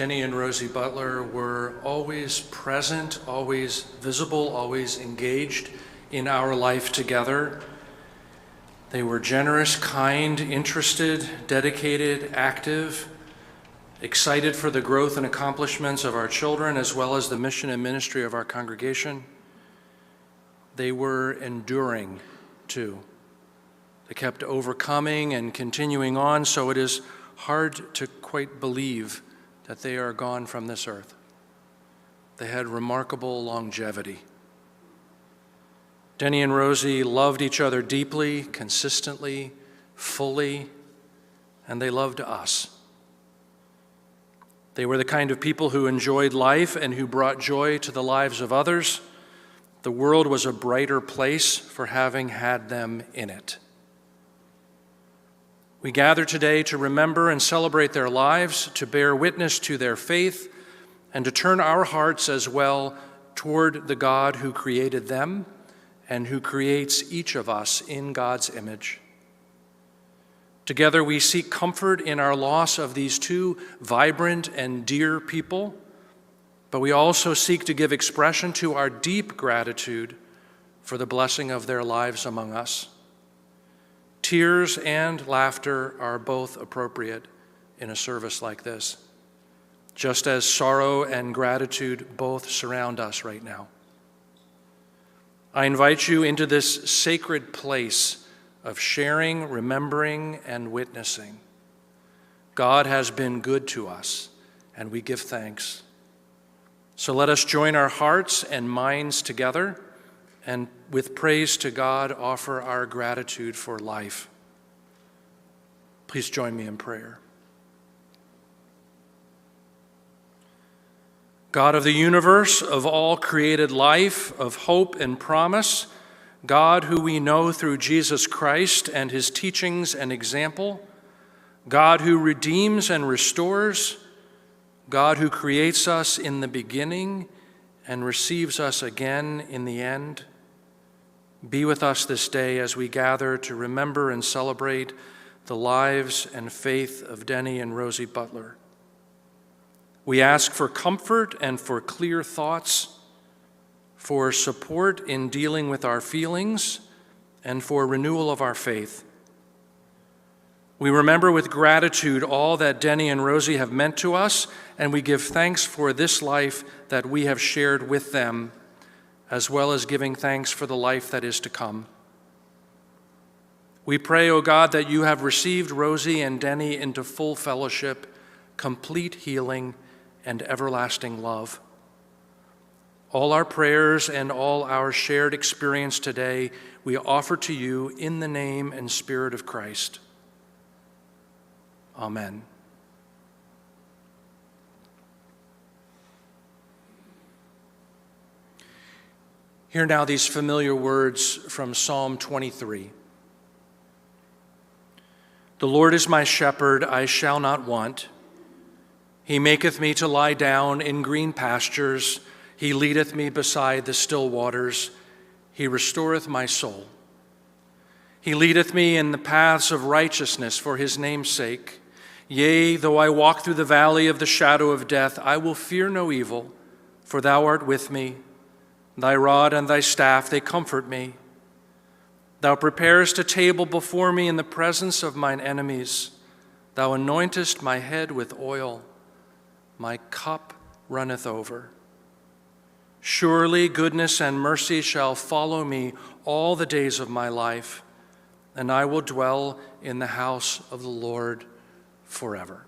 Denny and Rosie Butler were always present, always visible, always engaged in our life together. They were generous, kind, interested, dedicated, active, excited for the growth and accomplishments of our children, as well as the mission and ministry of our congregation. They were enduring, too. They kept overcoming and continuing on, so it is hard to quite believe that they are gone from this earth. They had remarkable longevity. Denny and Rosie loved each other deeply, consistently, fully, and they loved us. They were the kind of people who enjoyed life and who brought joy to the lives of others. The world was a brighter place for having had them in it. We gather today to remember and celebrate their lives, to bear witness to their faith, and to turn our hearts as well toward the God who created them and who creates each of us in God's image. Together we seek comfort in our loss of these two vibrant and dear people, but we also seek to give expression to our deep gratitude for the blessing of their lives among us. Tears and laughter are both appropriate in a service like this, just as sorrow and gratitude both surround us right now. I invite you into this sacred place of sharing, remembering, and witnessing. God has been good to us, and we give thanks. So let us join our hearts and minds together and with praise to God, offer our gratitude for life. Please join me in prayer. God of the universe, of all created life, of hope and promise, God who we know through Jesus Christ and his teachings and example, God who redeems and restores, God who creates us in the beginning and receives us again in the end, be with us this day as we gather to remember and celebrate the lives and faith of Denny and Rosie Butler. We ask for comfort and for clear thoughts, for support in dealing with our feelings, and for renewal of our faith. We remember with gratitude all that Denny and Rosie have meant to us, and we give thanks for this life that we have shared with them, as well as giving thanks for the life that is to come. We pray, O God, that you have received Rosie and Denny into full fellowship, complete healing, and everlasting love. All our prayers and all our shared experience today, we offer to you in the name and Spirit of Christ. Amen. Hear now these familiar words from Psalm 23. The Lord is my shepherd, I shall not want. He maketh me to lie down in green pastures. He leadeth me beside the still waters. He restoreth my soul. He leadeth me in the paths of righteousness for his name's sake. Yea, though I walk through the valley of the shadow of death, I will fear no evil, for thou art with me. Thy rod and thy staff, they comfort me. Thou preparest a table before me in the presence of mine enemies. Thou anointest my head with oil. My cup runneth over. Surely goodness and mercy shall follow me all the days of my life, and I will dwell in the house of the Lord forever.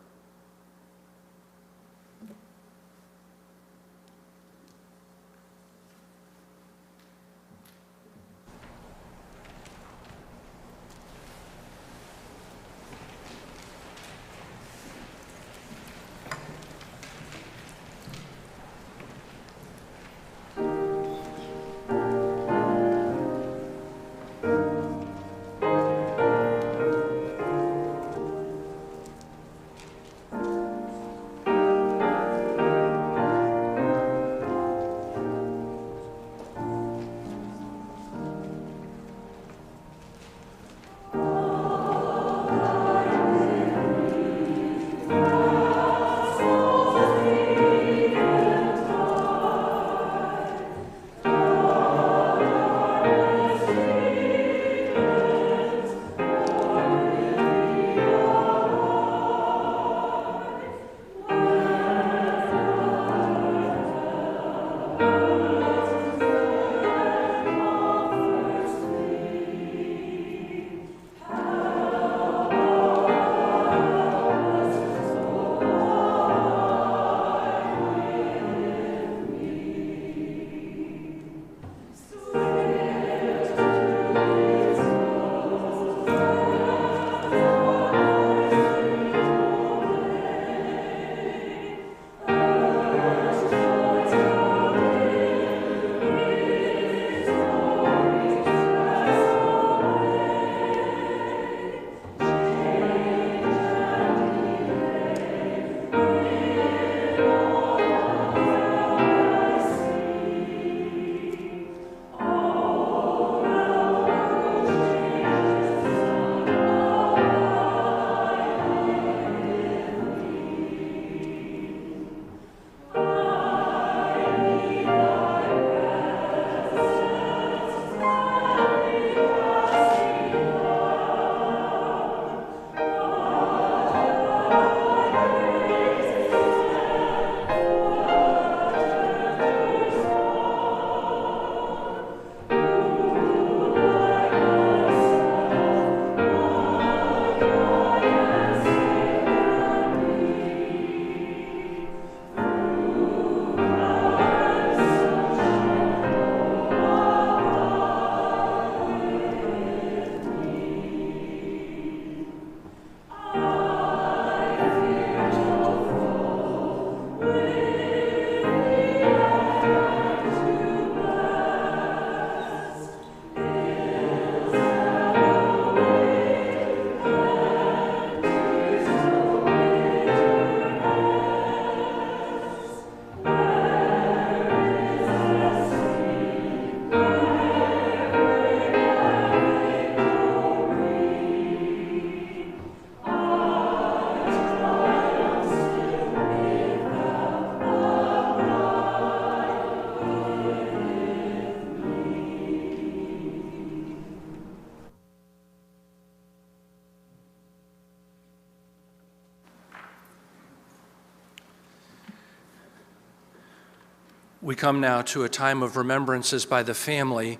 We come now to a time of remembrances by the family.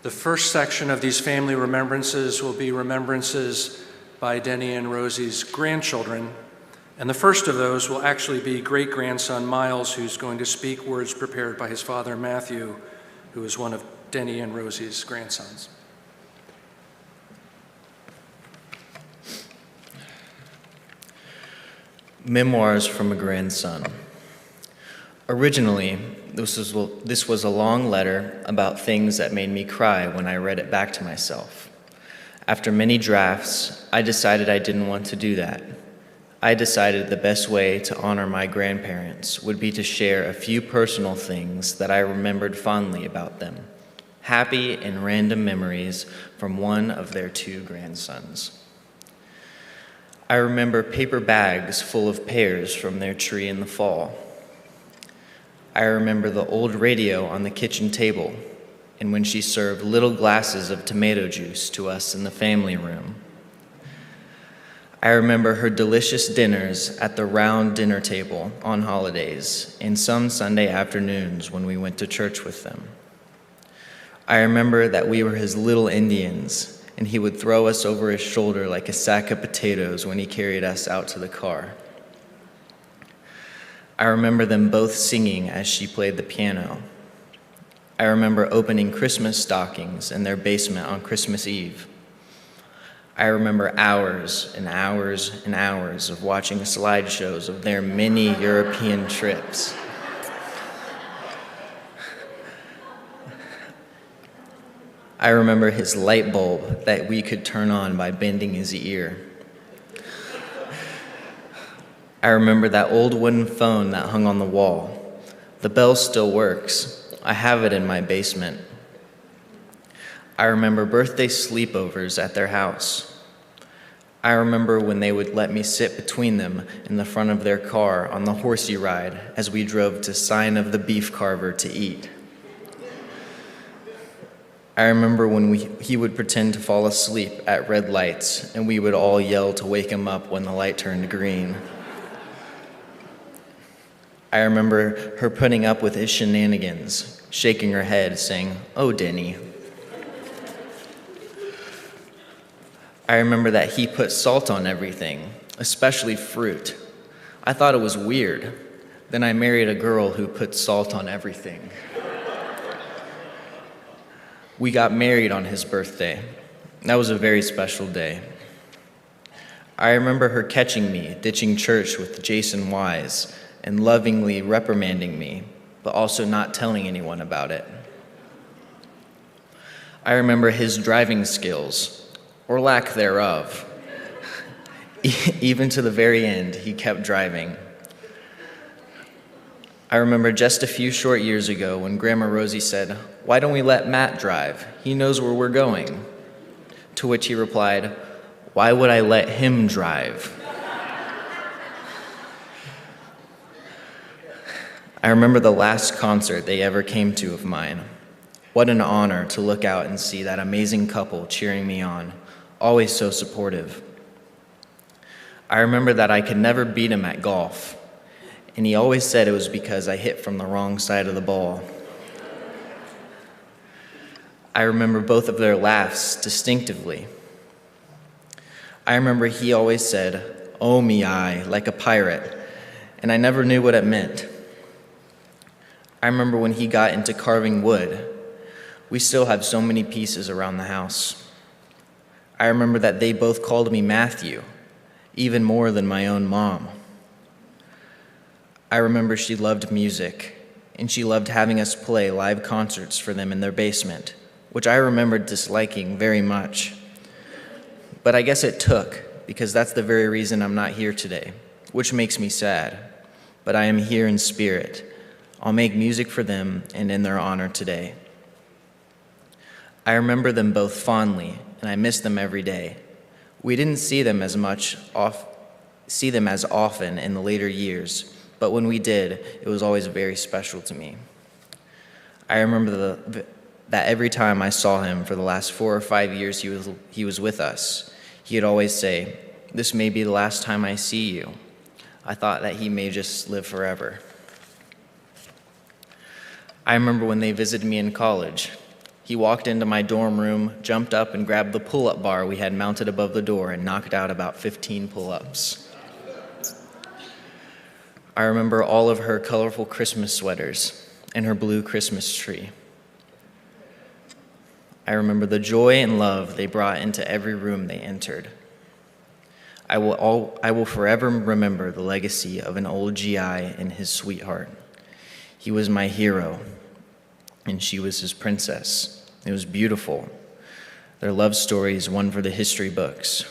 The first section of these family remembrances will be remembrances by Denny and Rosie's grandchildren. And the first of those will actually be great-grandson Miles, who's going to speak words prepared by his father Matthew, who is one of Denny and Rosie's grandsons. Memoirs from a Grandson. Originally, this was a long letter about things that made me cry when I read it back to myself. After many drafts, I decided I didn't want to do that. I decided the best way to honor my grandparents would be to share a few personal things that I remembered fondly about them, happy and random memories from one of their 2 grandsons. I remember paper bags full of pears from their tree in the fall. I remember the old radio on the kitchen table and when she served little glasses of tomato juice to us in the family room. I remember her delicious dinners at the round dinner table on holidays and some Sunday afternoons when we went to church with them. I remember that we were his little Indians, and he would throw us over his shoulder like a sack of potatoes when he carried us out to the car. I remember them both singing as she played the piano. I remember opening Christmas stockings in their basement on Christmas Eve. I remember hours and hours and hours of watching slideshows of their many European trips. I remember his light bulb that we could turn on by bending his ear. I remember that old wooden phone that hung on the wall. The bell still works. I have it in my basement. I remember birthday sleepovers at their house. I remember when they would let me sit between them in the front of their car on the horsey ride as we drove to Sign of the Beef Carver to eat. I remember when he would pretend to fall asleep at red lights and we would all yell to wake him up when the light turned green. I remember her putting up with his shenanigans, shaking her head, saying, "Oh, Denny." I remember that he put salt on everything, especially fruit. I thought it was weird. Then I married a girl who put salt on everything. We got married on his birthday. That was a very special day. I remember her catching me ditching church with Jason Wise and lovingly reprimanding me, but also not telling anyone about it. I remember his driving skills, or lack thereof. Even to the very end, he kept driving. I remember just a few short years ago when Grandma Rosie said, "Why don't we let Matt drive? He knows where we're going." To which he replied, "Why would I let him drive?" I remember the last concert they ever came to of mine. What an honor to look out and see that amazing couple cheering me on, always so supportive. I remember that I could never beat him at golf, and he always said it was because I hit from the wrong side of the ball. I remember both of their laughs distinctively. I remember he always said, "Oh me I," like a pirate, and I never knew what it meant. I remember when he got into carving wood. We still have so many pieces around the house. I remember that they both called me Matthew, even more than my own mom. I remember she loved music, and she loved having us play live concerts for them in their basement, which I remembered disliking very much. But I guess it took, because that's the very reason I'm not here today, which makes me sad. But I am here in spirit. I'll make music for them and in their honor today. I remember them both fondly, and I miss them every day. We didn't see them as often in the later years, but when we did, it was always very special to me. I remember that every time I saw him for the last 4 or 5 years he was with us, he'd always say, "This may be the last time I see you." I thought that he may just live forever. I remember when they visited me in college. He walked into my dorm room, jumped up and grabbed the pull-up bar we had mounted above the door and knocked out about 15 pull-ups. I remember all of her colorful Christmas sweaters and her blue Christmas tree. I remember the joy and love they brought into every room they entered. I will forever remember the legacy of an old GI and his sweetheart. He was my hero, and she was his princess. It was beautiful. Their love story is one for the history books.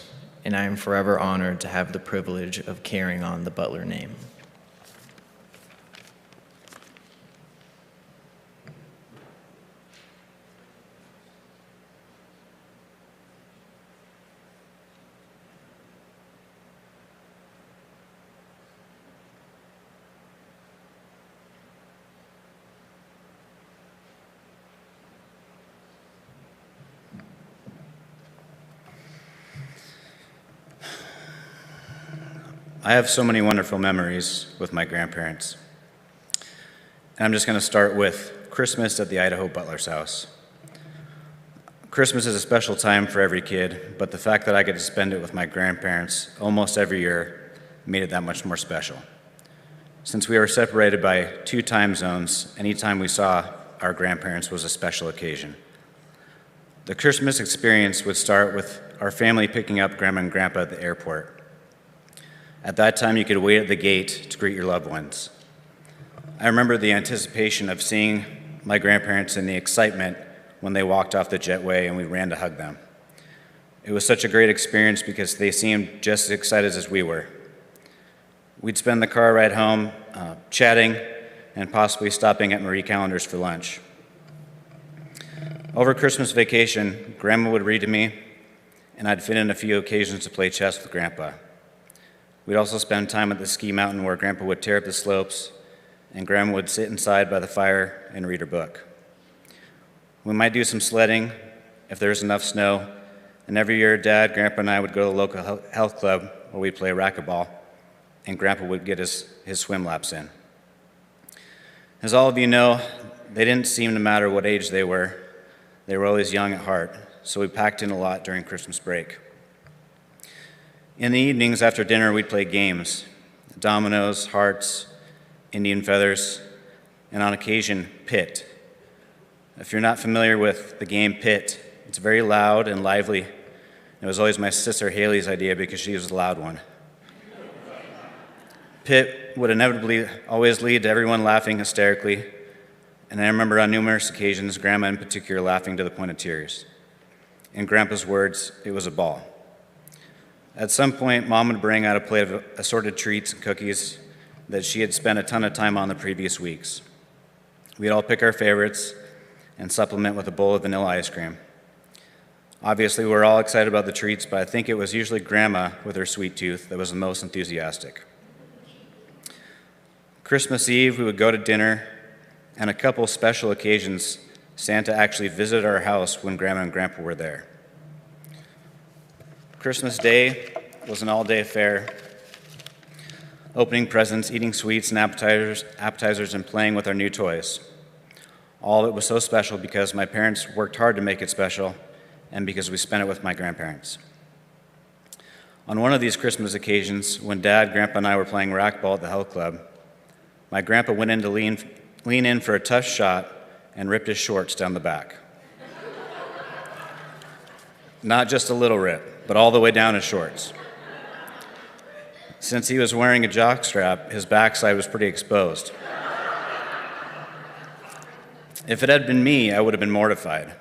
and I am forever honored to have the privilege of carrying on the Butler name. I have so many wonderful memories with my grandparents. And I'm just going to start with Christmas at the Idaho Butler's house. Christmas is a special time for every kid, but the fact that I get to spend it with my grandparents almost every year made it that much more special. Since we were separated by 2 time zones, any time we saw our grandparents was a special occasion. The Christmas experience would start with our family picking up Grandma and Grandpa at the airport. At that time, you could wait at the gate to greet your loved ones. I remember the anticipation of seeing my grandparents and the excitement when they walked off the jetway and we ran to hug them. It was such a great experience because they seemed just as excited as we were. We'd spend the car ride home chatting and possibly stopping at Marie Callender's for lunch. Over Christmas vacation, Grandma would read to me, and I'd fit in a few occasions to play chess with Grandpa. We'd also spend time at the ski mountain where Grandpa would tear up the slopes and Grandma would sit inside by the fire and read her book. We might do some sledding if there was enough snow, and every year Dad, Grandpa, and I would go to the local health club where we'd play racquetball, and Grandpa would get his swim laps in. As all of you know, they didn't seem to matter what age they were always young at heart, so we packed in a lot during Christmas break. In the evenings after dinner, we'd play games, dominoes, hearts, Indian feathers, and on occasion, pit. If you're not familiar with the game pit, it's very loud and lively. It was always my sister Haley's idea because she was the loud one. Pit would inevitably always lead to everyone laughing hysterically, and I remember on numerous occasions, Grandma in particular laughing to the point of tears. In Grandpa's words, it was a ball. At some point, Mom would bring out a plate of assorted treats and cookies that she had spent a ton of time on the previous weeks. We'd all pick our favorites and supplement with a bowl of vanilla ice cream. Obviously, we were all excited about the treats, but I think it was usually Grandma with her sweet tooth that was the most enthusiastic. Christmas Eve, we would go to dinner, and a couple special occasions, Santa actually visited our house when Grandma and Grandpa were there. Christmas Day was an all-day affair, opening presents, eating sweets and appetizers, and playing with our new toys. All of it was so special because my parents worked hard to make it special and because we spent it with my grandparents. On one of these Christmas occasions, when Dad, Grandpa, and I were playing racquetball at the health club, my grandpa went in to lean in for a tough shot and ripped his shorts down the back. Not just a little rip, but all the way down his shorts. Since he was wearing a jockstrap, his backside was pretty exposed. If it had been me, I would have been mortified,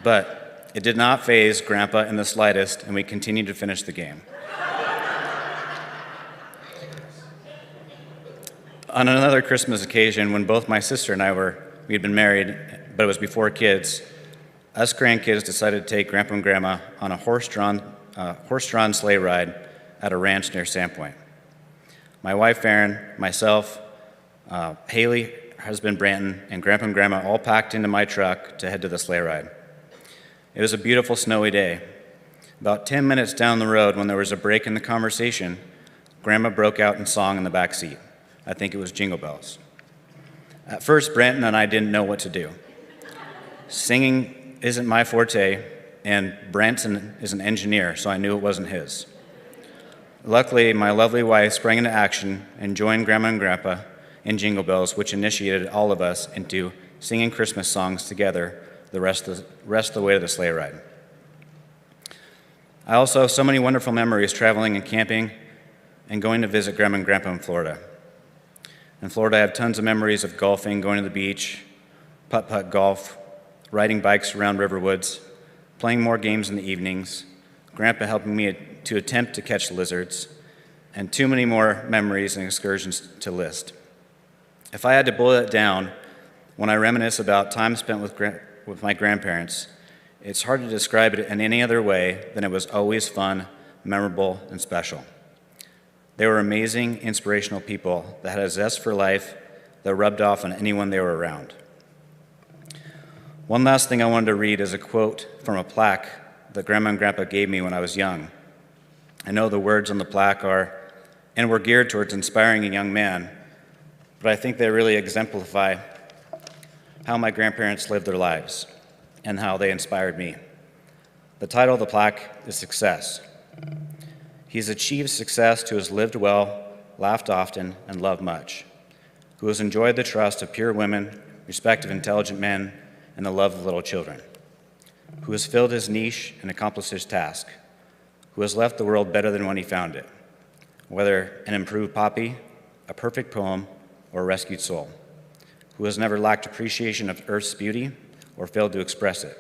but it did not faze Grandpa in the slightest, and we continued to finish the game. On another Christmas occasion, when both my sister and I we had been married, but it was before kids, us grandkids decided to take Grandpa and Grandma on a horse-drawn sleigh ride at a ranch near Sandpoint. My wife, Erin, myself, Haley, her husband, Branton, and Grandpa and Grandma all packed into my truck to head to the sleigh ride. It was a beautiful snowy day. About 10 minutes down the road, when there was a break in the conversation, Grandma broke out in song in the back seat. I think it was Jingle Bells. At first, Branton and I didn't know what to do. Singing isn't my forte, and Branton is an engineer, so I knew it wasn't his. Luckily, my lovely wife sprang into action and joined Grandma and Grandpa in Jingle Bells, which initiated all of us into singing Christmas songs together the rest of the way to the sleigh ride. I also have so many wonderful memories traveling and camping and going to visit Grandma and Grandpa in Florida. In Florida, I have tons of memories of golfing, going to the beach, putt-putt golf, riding bikes around river woods, playing more games in the evenings, Grandpa helping me to attempt to catch lizards, and too many more memories and excursions to list. If I had to boil it down, when I reminisce about time spent with my grandparents, it's hard to describe it in any other way than it was always fun, memorable, and special. They were amazing, inspirational people that had a zest for life that rubbed off on anyone they were around. One last thing I wanted to read is a quote from a plaque that Grandma and Grandpa gave me when I was young. I know the words on the plaque were geared towards inspiring a young man, but I think they really exemplify how my grandparents lived their lives and how they inspired me. The title of the plaque is Success. He's achieved success who has lived well, laughed often, and loved much, who has enjoyed the trust of pure women, respect of intelligent men, and the love of little children, who has filled his niche and accomplished his task, who has left the world better than when he found it, whether an improved poppy, a perfect poem, or a rescued soul, who has never lacked appreciation of earth's beauty or failed to express it,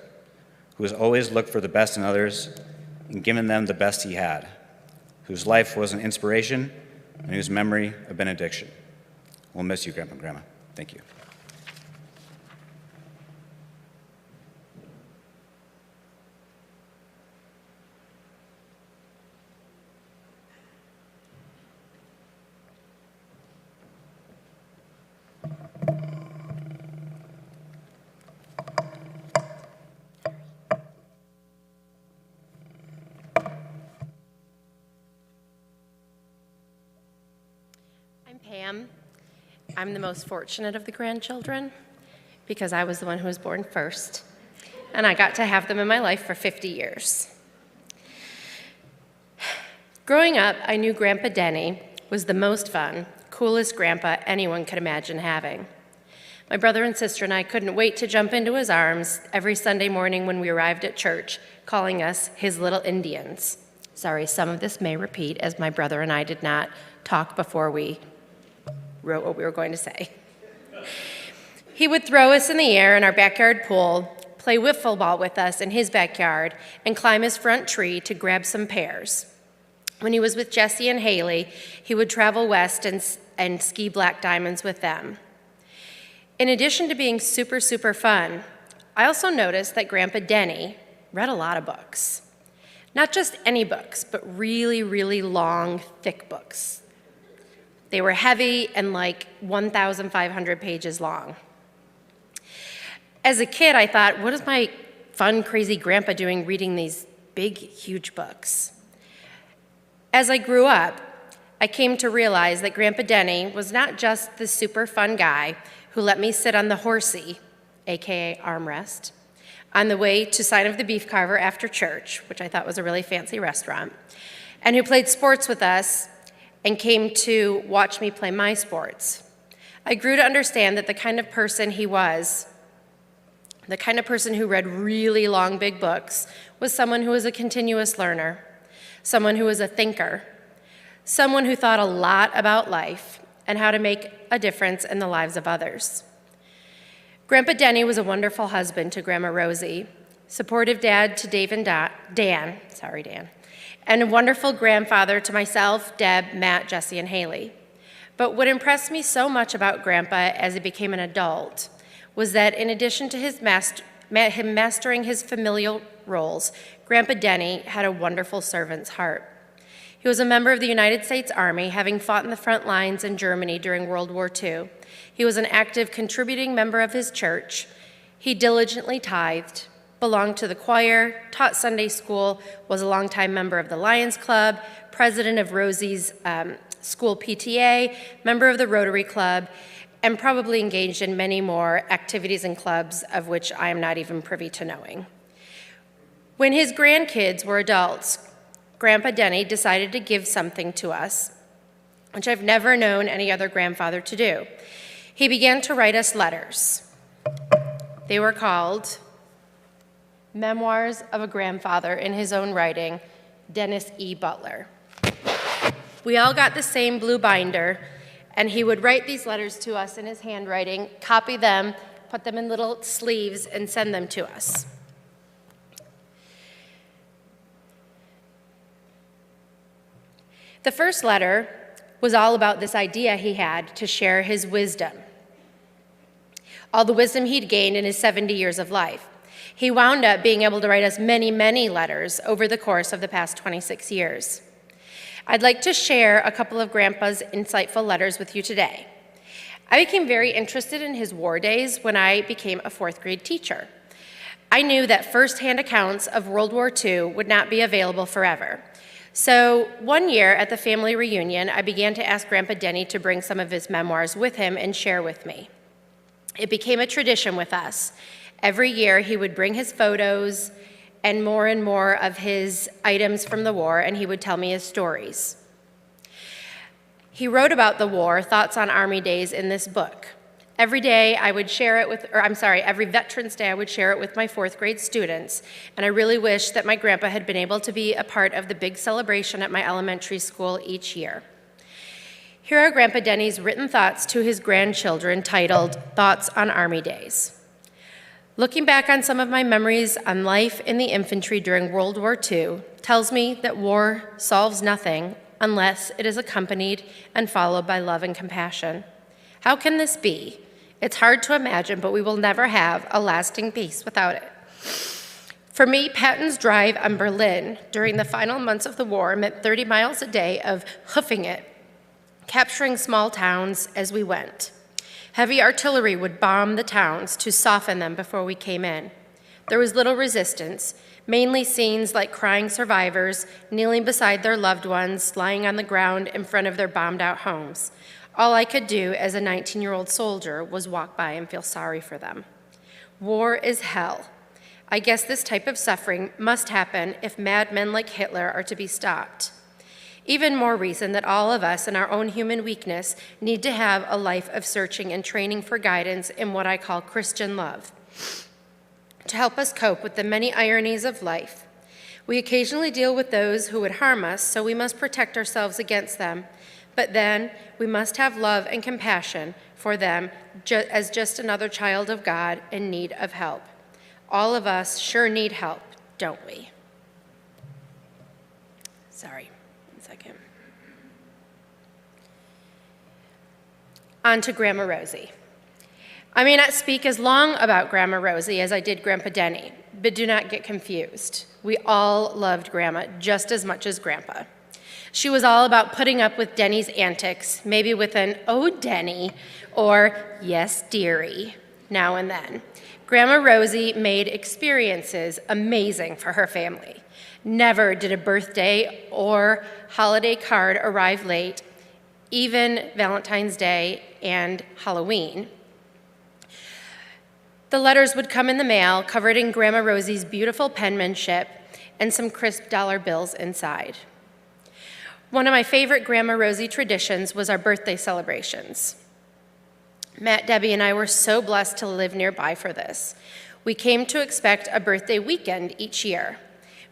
who has always looked for the best in others and given them the best he had, whose life was an inspiration and whose memory a benediction. We'll miss you, Grandpa and Grandma. Thank you. Pam. I'm the most fortunate of the grandchildren because I was the one who was born first, and I got to have them in my life for 50 years. Growing up, I knew Grandpa Denny was the most fun, coolest grandpa anyone could imagine having. My brother and sister and I couldn't wait to jump into his arms every Sunday morning when we arrived at church, calling us his little Indians. Sorry, some of this may repeat as my brother and I did not talk before we wrote what we were going to say. He would throw us in the air in our backyard pool, play wiffle ball with us in his backyard, and climb his front tree to grab some pears. When he was with Jesse and Haley, he would travel west and ski black diamonds with them. In addition to being super, super fun, I also noticed that Grandpa Denny read a lot of books. Not just any books, but really, really long, thick books. They were heavy and like 1,500 pages long. As a kid, I thought, what is my fun, crazy grandpa doing reading these big, huge books? As I grew up, I came to realize that Grandpa Denny was not just the super fun guy who let me sit on the horsey, AKA armrest, on the way to Sign of the Beef Carver after church, which I thought was a really fancy restaurant, and who played sports with us and came to watch me play my sports. I grew to understand that the kind of person he was, the kind of person who read really long, big books, was someone who was a continuous learner, someone who was a thinker, someone who thought a lot about life and how to make a difference in the lives of others. Grandpa Denny was a wonderful husband to Grandma Rosie, supportive dad to Dave and Dan, and a wonderful grandfather to myself, Deb, Matt, Jesse, and Haley. But what impressed me so much about Grandpa as he became an adult was that in addition to him mastering his familial roles, Grandpa Denny had a wonderful servant's heart. He was a member of the United States Army, having fought in the front lines in Germany during World War II. He was an active contributing member of his church. He diligently tithed, belonged to the choir, taught Sunday school, was a longtime member of the Lions Club, president of Rosie's school PTA, member of the Rotary Club, and probably engaged in many more activities and clubs of which I am not even privy to knowing. When his grandkids were adults, Grandpa Denny decided to give something to us, which I've never known any other grandfather to do. He began to write us letters. They were called Memoirs of a Grandfather in his own writing, Dennis E. Butler. We all got the same blue binder, and he would write these letters to us in his handwriting, copy them, put them in little sleeves, and send them to us. The first letter was all about this idea he had to share his wisdom, all the wisdom he'd gained in his 70 years of life. He wound up being able to write us many, many letters over the course of the past 26 years. I'd like to share a couple of Grandpa's insightful letters with you today. I became very interested in his war days when I became a fourth grade teacher. I knew that firsthand accounts of World War II would not be available forever. So one year at the family reunion, I began to ask Grandpa Denny to bring some of his memoirs with him and share with me. It became a tradition with us. Every year he would bring his photos and more of his items from the war, and he would tell me his stories. He wrote about the war, Thoughts on Army Days, in this book. Every Veterans Day, I would share it with my fourth grade students, and I really wish that my grandpa had been able to be a part of the big celebration at my elementary school each year. Here are Grandpa Denny's written thoughts to his grandchildren titled Thoughts on Army Days. Looking back on some of my memories on life in the infantry during World War II tells me that war solves nothing unless it is accompanied and followed by love and compassion. How can this be? It's hard to imagine, but we will never have a lasting peace without it. For me, Patton's drive on Berlin during the final months of the war meant 30 miles a day of hoofing it, capturing small towns as we went. Heavy artillery would bomb the towns to soften them before we came in. There was little resistance, mainly scenes like crying survivors, kneeling beside their loved ones, lying on the ground in front of their bombed-out homes. All I could do as a 19-year-old soldier was walk by and feel sorry for them. War is hell. I guess this type of suffering must happen if madmen like Hitler are to be stopped. Even more reason that all of us in our own human weakness need to have a life of searching and training for guidance in what I call Christian love, to help us cope with the many ironies of life. We occasionally deal with those who would harm us, so we must protect ourselves against them. But then we must have love and compassion for them as just another child of God in need of help. All of us sure need help, don't we? Sorry. On to Grandma Rosie. I may not speak as long about Grandma Rosie as I did Grandpa Denny, but do not get confused. We all loved Grandma just as much as Grandpa. She was all about putting up with Denny's antics, maybe with an "oh, Denny," or "yes, dearie," now and then. Grandma Rosie made experiences amazing for her family. Never did a birthday or holiday card arrive late, even Valentine's Day and Halloween. The letters would come in the mail covered in Grandma Rosie's beautiful penmanship and some crisp dollar bills inside. One of my favorite Grandma Rosie traditions was our birthday celebrations. Matt, Debbie, and I were so blessed to live nearby for this. We came to expect a birthday weekend each year.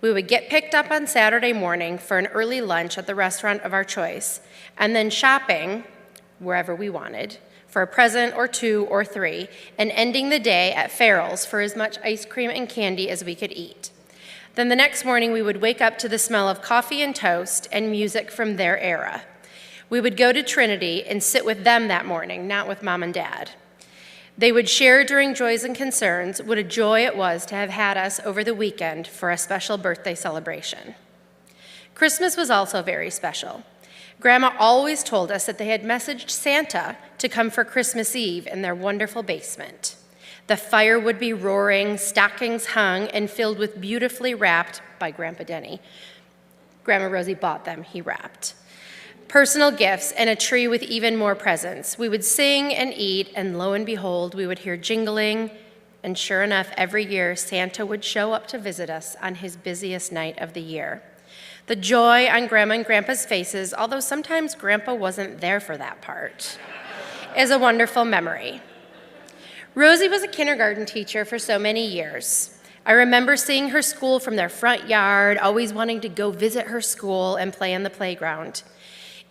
We would get picked up on Saturday morning for an early lunch at the restaurant of our choice, and then shopping, wherever we wanted, for a present or two or three, and ending the day at Farrell's for as much ice cream and candy as we could eat. Then the next morning we would wake up to the smell of coffee and toast and music from their era. We would go to Trinity and sit with them that morning, not with Mom and Dad. They would share during joys and concerns what a joy it was to have had us over the weekend for a special birthday celebration. Christmas was also very special. Grandma always told us that they had messaged Santa to come for Christmas Eve in their wonderful basement. The fire would be roaring, stockings hung and filled with beautifully wrapped, by Grandpa Denny. Grandma Rosie bought them, he wrapped. Personal gifts and a tree with even more presents. We would sing and eat, and lo and behold, we would hear jingling, and sure enough, every year Santa would show up to visit us on his busiest night of the year. The joy on Grandma and Grandpa's faces, although sometimes Grandpa wasn't there for that part, is a wonderful memory. Rosie was a kindergarten teacher for so many years. I remember seeing her school from their front yard, always wanting to go visit her school and play on the playground.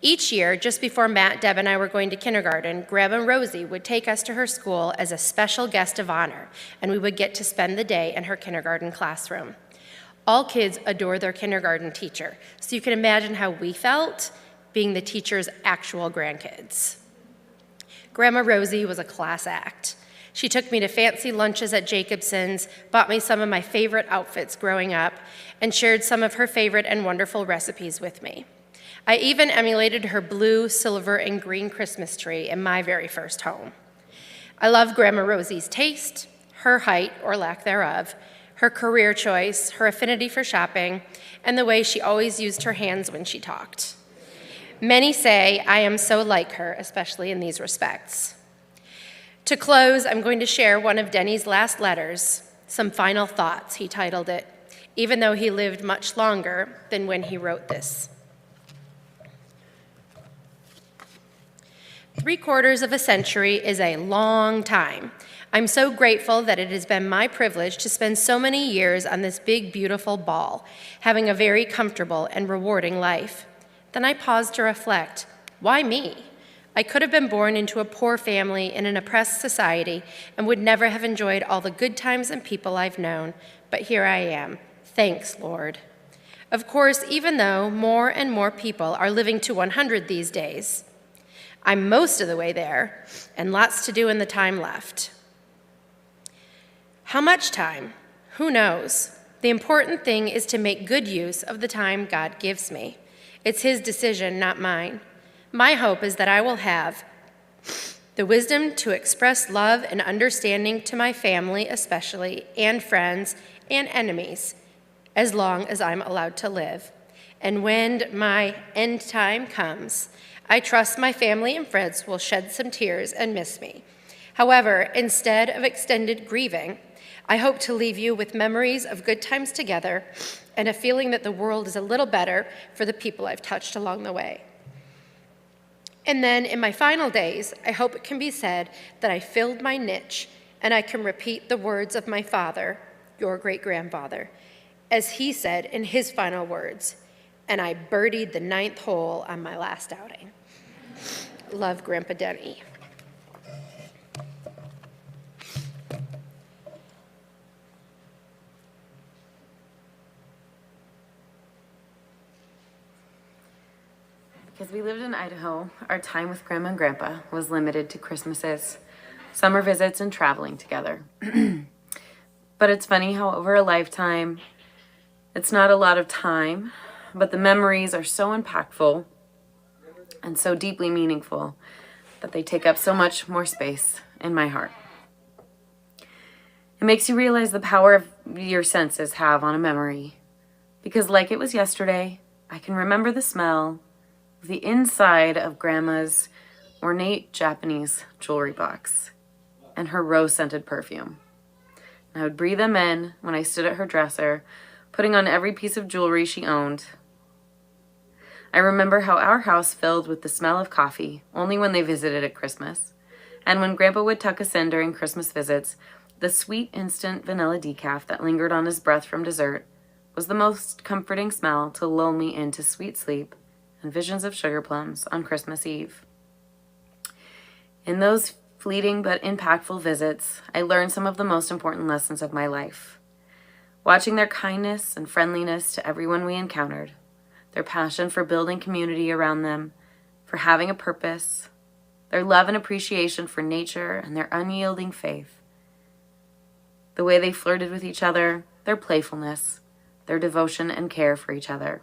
Each year, just before Matt, Deb, and I were going to kindergarten, Grandma Rosie would take us to her school as a special guest of honor, and we would get to spend the day in her kindergarten classroom. All kids adore their kindergarten teacher, so you can imagine how we felt being the teacher's actual grandkids. Grandma Rosie was a class act. She took me to fancy lunches at Jacobson's, bought me some of my favorite outfits growing up, and shared some of her favorite and wonderful recipes with me. I even emulated her blue, silver, and green Christmas tree in my very first home. I love Grandma Rosie's taste, her height or lack thereof, her career choice, her affinity for shopping, and the way she always used her hands when she talked. Many say I am so like her, especially in these respects. To close, I'm going to share one of Denny's last letters, Some Final Thoughts, he titled it, even though he lived much longer than when he wrote this. 3/4 of a century is a long time. I'm so grateful that it has been my privilege to spend so many years on this big, beautiful ball, having a very comfortable and rewarding life. Then I paused to reflect, why me? I could have been born into a poor family in an oppressed society and would never have enjoyed all the good times and people I've known, but here I am. Thanks, Lord. Of course, even though more and more people are living to 100 these days, I'm most of the way there, and lots to do in the time left. How much time? Who knows? The important thing is to make good use of the time God gives me. It's His decision, not mine. My hope is that I will have the wisdom to express love and understanding to my family especially, and friends and enemies, as long as I'm allowed to live. And when my end time comes, I trust my family and friends will shed some tears and miss me. However, instead of extended grieving, I hope to leave you with memories of good times together and a feeling that the world is a little better for the people I've touched along the way. And then in my final days, I hope it can be said that I filled my niche and I can repeat the words of my father, your great-grandfather, as he said in his final words, and I birdied the 9th hole on my last outing. Love, Grandpa Denny. Because we lived in Idaho, our time with Grandma and Grandpa was limited to Christmases, summer visits, and traveling together. But it's funny how over a lifetime, it's not a lot of time, but the memories are so impactful and so deeply meaningful that they take up so much more space in my heart. It makes you realize the power of your senses have on a memory. Because like it was yesterday, I can remember the smell of the inside of Grandma's ornate Japanese jewelry box and her rose-scented perfume. And I would breathe them in when I stood at her dresser, putting on every piece of jewelry she owned. I remember how our house filled with the smell of coffee only when they visited at Christmas. And when Grandpa would tuck us in during Christmas visits, the sweet instant vanilla decaf that lingered on his breath from dessert was the most comforting smell to lull me into sweet sleep and visions of sugar plums on Christmas Eve. In those fleeting but impactful visits, I learned some of the most important lessons of my life. Watching their kindness and friendliness to everyone we encountered, their passion for building community around them, for having a purpose, their love and appreciation for nature, and their unyielding faith. The way they flirted with each other, their playfulness, their devotion and care for each other,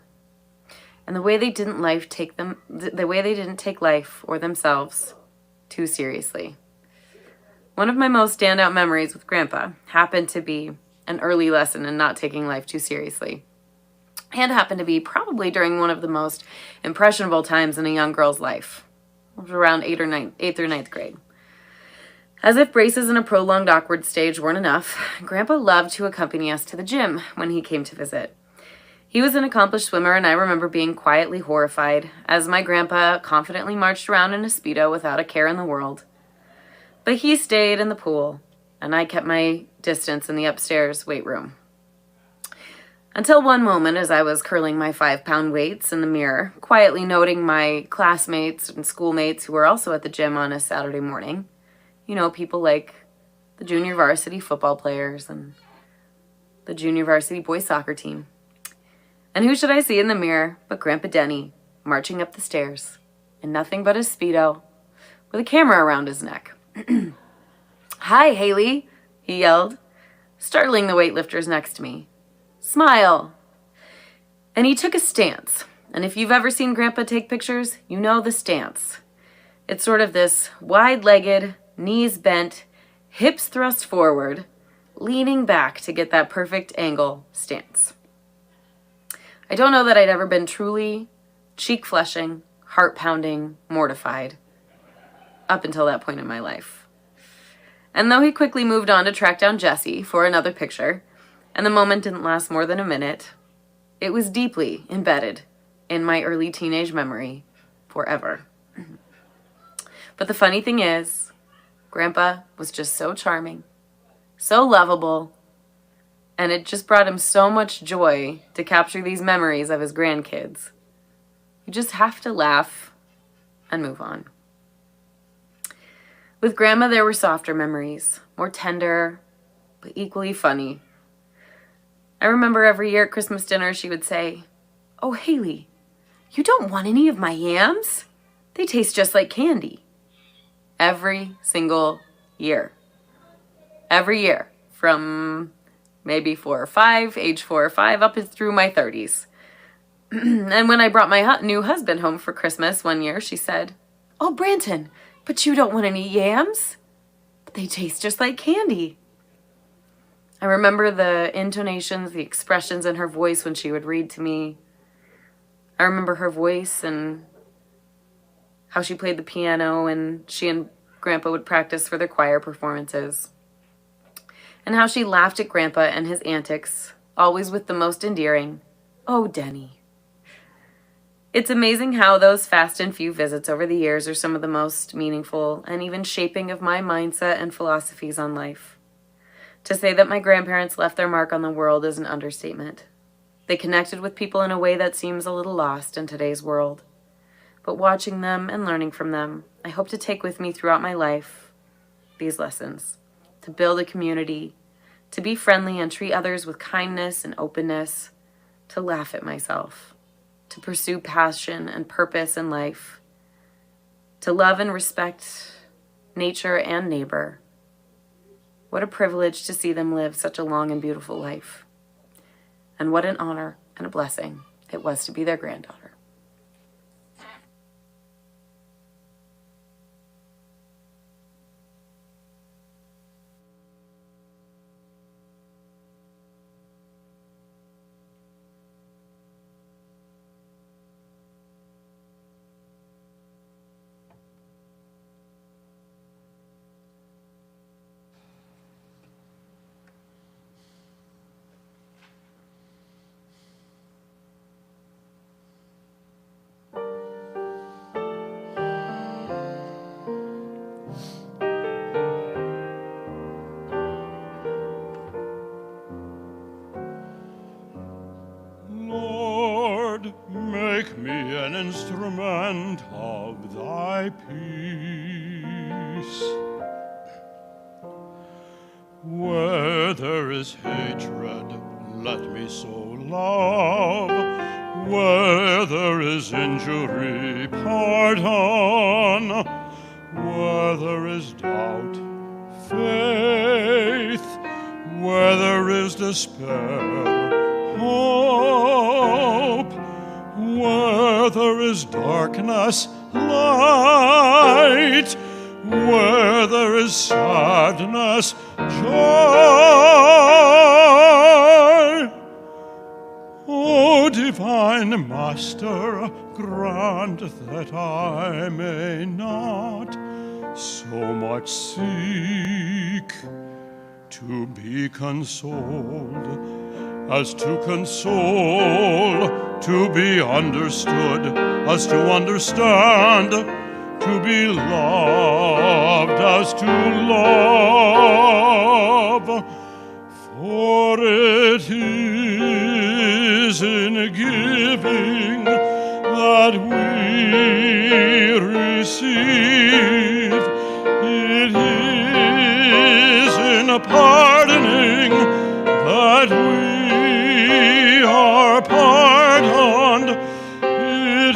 and the way they didn't take life or themselves too seriously. One of my most standout memories with Grandpa happened to be an early lesson in not taking life too seriously, and happened to be probably during one of the most impressionable times in a young girl's life. It was around 8th or 9th grade. As if braces and a prolonged awkward stage weren't enough, Grandpa loved to accompany us to the gym when he came to visit. He was an accomplished swimmer, and I remember being quietly horrified as my grandpa confidently marched around in a Speedo without a care in the world. But he stayed in the pool, and I kept my distance in the upstairs weight room. Until one moment, as I was curling my 5-pound weights in the mirror, quietly noting my classmates and schoolmates who were also at the gym on a Saturday morning. You know, people like the junior varsity football players and the junior varsity boys soccer team. And who should I see in the mirror but Grandpa Denny, marching up the stairs, in nothing but his Speedo, with a camera around his neck. "Hi, Haley," he yelled, startling the weightlifters next to me. "Smile." And he took a stance. And if you've ever seen Grandpa take pictures, you know the stance. It's sort of this wide-legged, knees bent, hips thrust forward, leaning back to get that perfect angle stance. I don't know that I'd ever been truly cheek-flushing, heart-pounding, mortified up until that point in my life. And though he quickly moved on to track down Jessie for another picture, and the moment didn't last more than a minute, it was deeply embedded in my early teenage memory forever. But the funny thing is, Grandpa was just so charming, so lovable, and it just brought him so much joy to capture these memories of his grandkids. You just have to laugh and move on. With Grandma, there were softer memories, more tender, but equally funny. I remember every year at Christmas dinner, she would say, "Oh, Haley, you don't want any of my yams? They taste just like candy." Every single year. Every year. From maybe age 4 or 5, up through my 30s. And when I brought my new husband home for Christmas one year, she said, "Oh, Branton, but you don't want any yams? They taste just like candy." I remember the intonations, the expressions in her voice when she would read to me. I remember her voice and how she played the piano, and she and Grandpa would practice for their choir performances. And how she laughed at Grandpa and his antics, always with the most endearing, "Oh, Denny." It's amazing how those fast and few visits over the years are some of the most meaningful and even shaping of my mindset and philosophies on life. To say that my grandparents left their mark on the world is an understatement. They connected with people in a way that seems a little lost in today's world. But watching them and learning from them, I hope to take with me throughout my life these lessons. To build a community, to be friendly and treat others with kindness and openness, to laugh at myself, to pursue passion and purpose in life, to love and respect nature and neighbor. What a privilege to see them live such a long and beautiful life. And what an honor and a blessing it was to be their granddaughter. Make me an instrument of thy peace. Where there is hatred, let me sow love. Where there is injury, pardon. Where there is doubt, faith. Where there is despair, hope. Where there is darkness, light. Where there is sadness, joy. O divine Master, grant that I may not so much seek to be consoled as to console, to be understood as to understand, to be loved as to love. For it is in giving that we receive. It is in pardoning that we are pardoned. It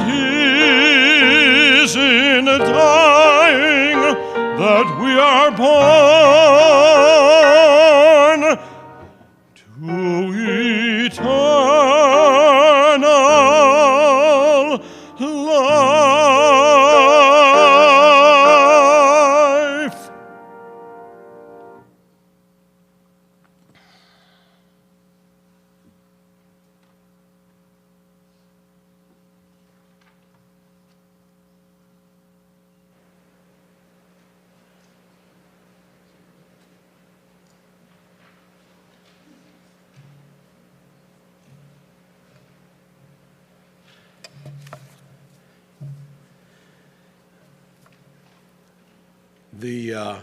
the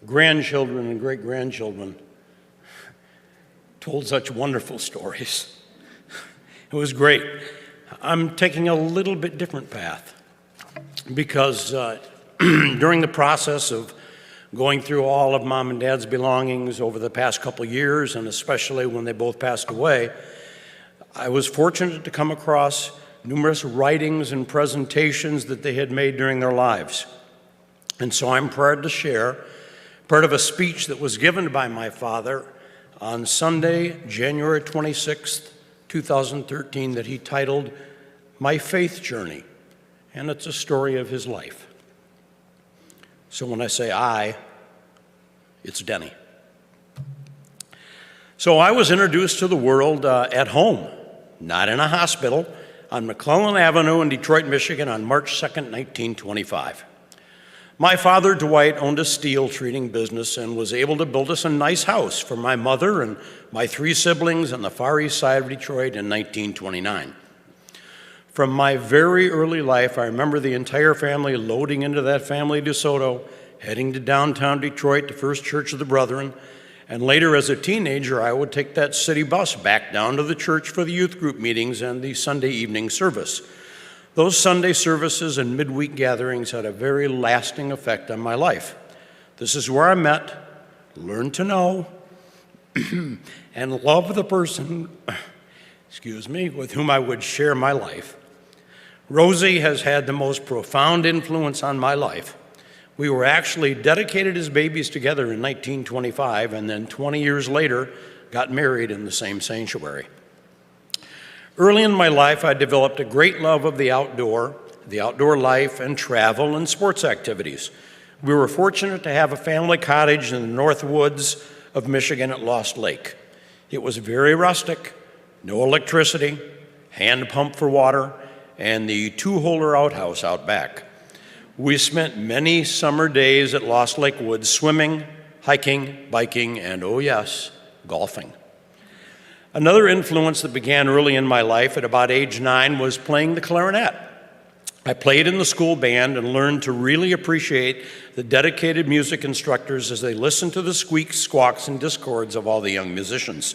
grandchildren and great-grandchildren told such wonderful stories. It was great. I'm taking a little bit different path because during the process of going through all of Mom and Dad's belongings over the past couple years, and especially when they both passed away, I was fortunate to come across numerous writings and presentations that they had made during their lives. And so I'm proud to share part of a speech that was given by my father on Sunday, January 26th, 2013, that he titled My Faith Journey, and it's a story of his life. So when I say I, it's Denny. So I was introduced to the world at home, not in a hospital, on McClellan Avenue in Detroit, Michigan on March 2nd, 1925. My father, Dwight, owned a steel treating business and was able to build us a nice house for my mother and my 3 siblings on the Far East Side of Detroit in 1929. From my very early life, I remember the entire family loading into that family DeSoto, heading to downtown Detroit to First Church of the Brethren, and later as a teenager, I would take that city bus back down to the church for the youth group meetings and the Sunday evening service. Those Sunday services and midweek gatherings had a very lasting effect on my life. This is where I met, learned to know, and love the person, with whom I would share my life. Rosie has had the most profound influence on my life. We were actually dedicated as babies together in 1925, and then 20 years later, got married in the same sanctuary. Early in my life, I developed a great love of the outdoor life and travel and sports activities. We were fortunate to have a family cottage in the north woods of Michigan at Lost Lake. It was very rustic, no electricity, hand pump for water, and the 2-holer outhouse out back. We spent many summer days at Lost Lake Woods swimming, hiking, biking, and oh yes, golfing. Another influence that began early in my life at about age 9 was playing the clarinet. I played in the school band and learned to really appreciate the dedicated music instructors as they listened to the squeaks, squawks, and discords of all the young musicians.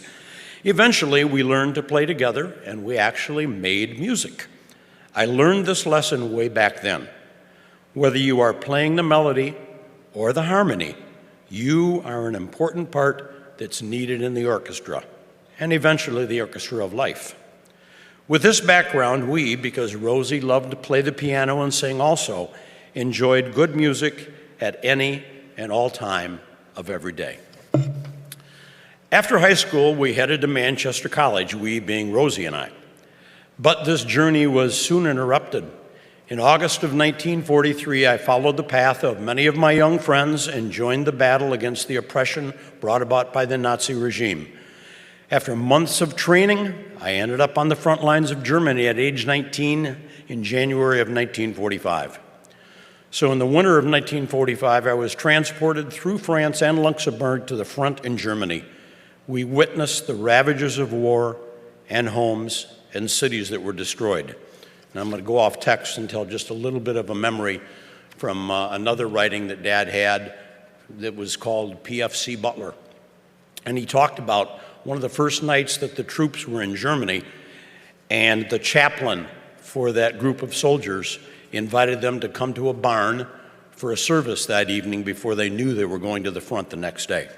Eventually, we learned to play together, and we actually made music. I learned this lesson way back then. Whether you are playing the melody or the harmony, you are an important part that's needed in the orchestra, and eventually the orchestra of life. With this background, we, because Rosie loved to play the piano and sing also, enjoyed good music at any and all time of every day. After high school, we headed to Manchester College, we being Rosie and I. But this journey was soon interrupted. In August of 1943, I followed the path of many of my young friends and joined the battle against the oppression brought about by the Nazi regime. After months of training, I ended up on the front lines of Germany at age 19 in January of 1945. So in the winter of 1945, I was transported through France and Luxembourg to the front in Germany. We witnessed the ravages of war and homes and cities that were destroyed. And I'm going to go off text and tell just a little bit of a memory from another writing that Dad had that was called PFC Butler. And he talked about one of the first nights that the troops were in Germany, and the chaplain for that group of soldiers invited them to come to a barn for a service that evening before they knew they were going to the front the next day.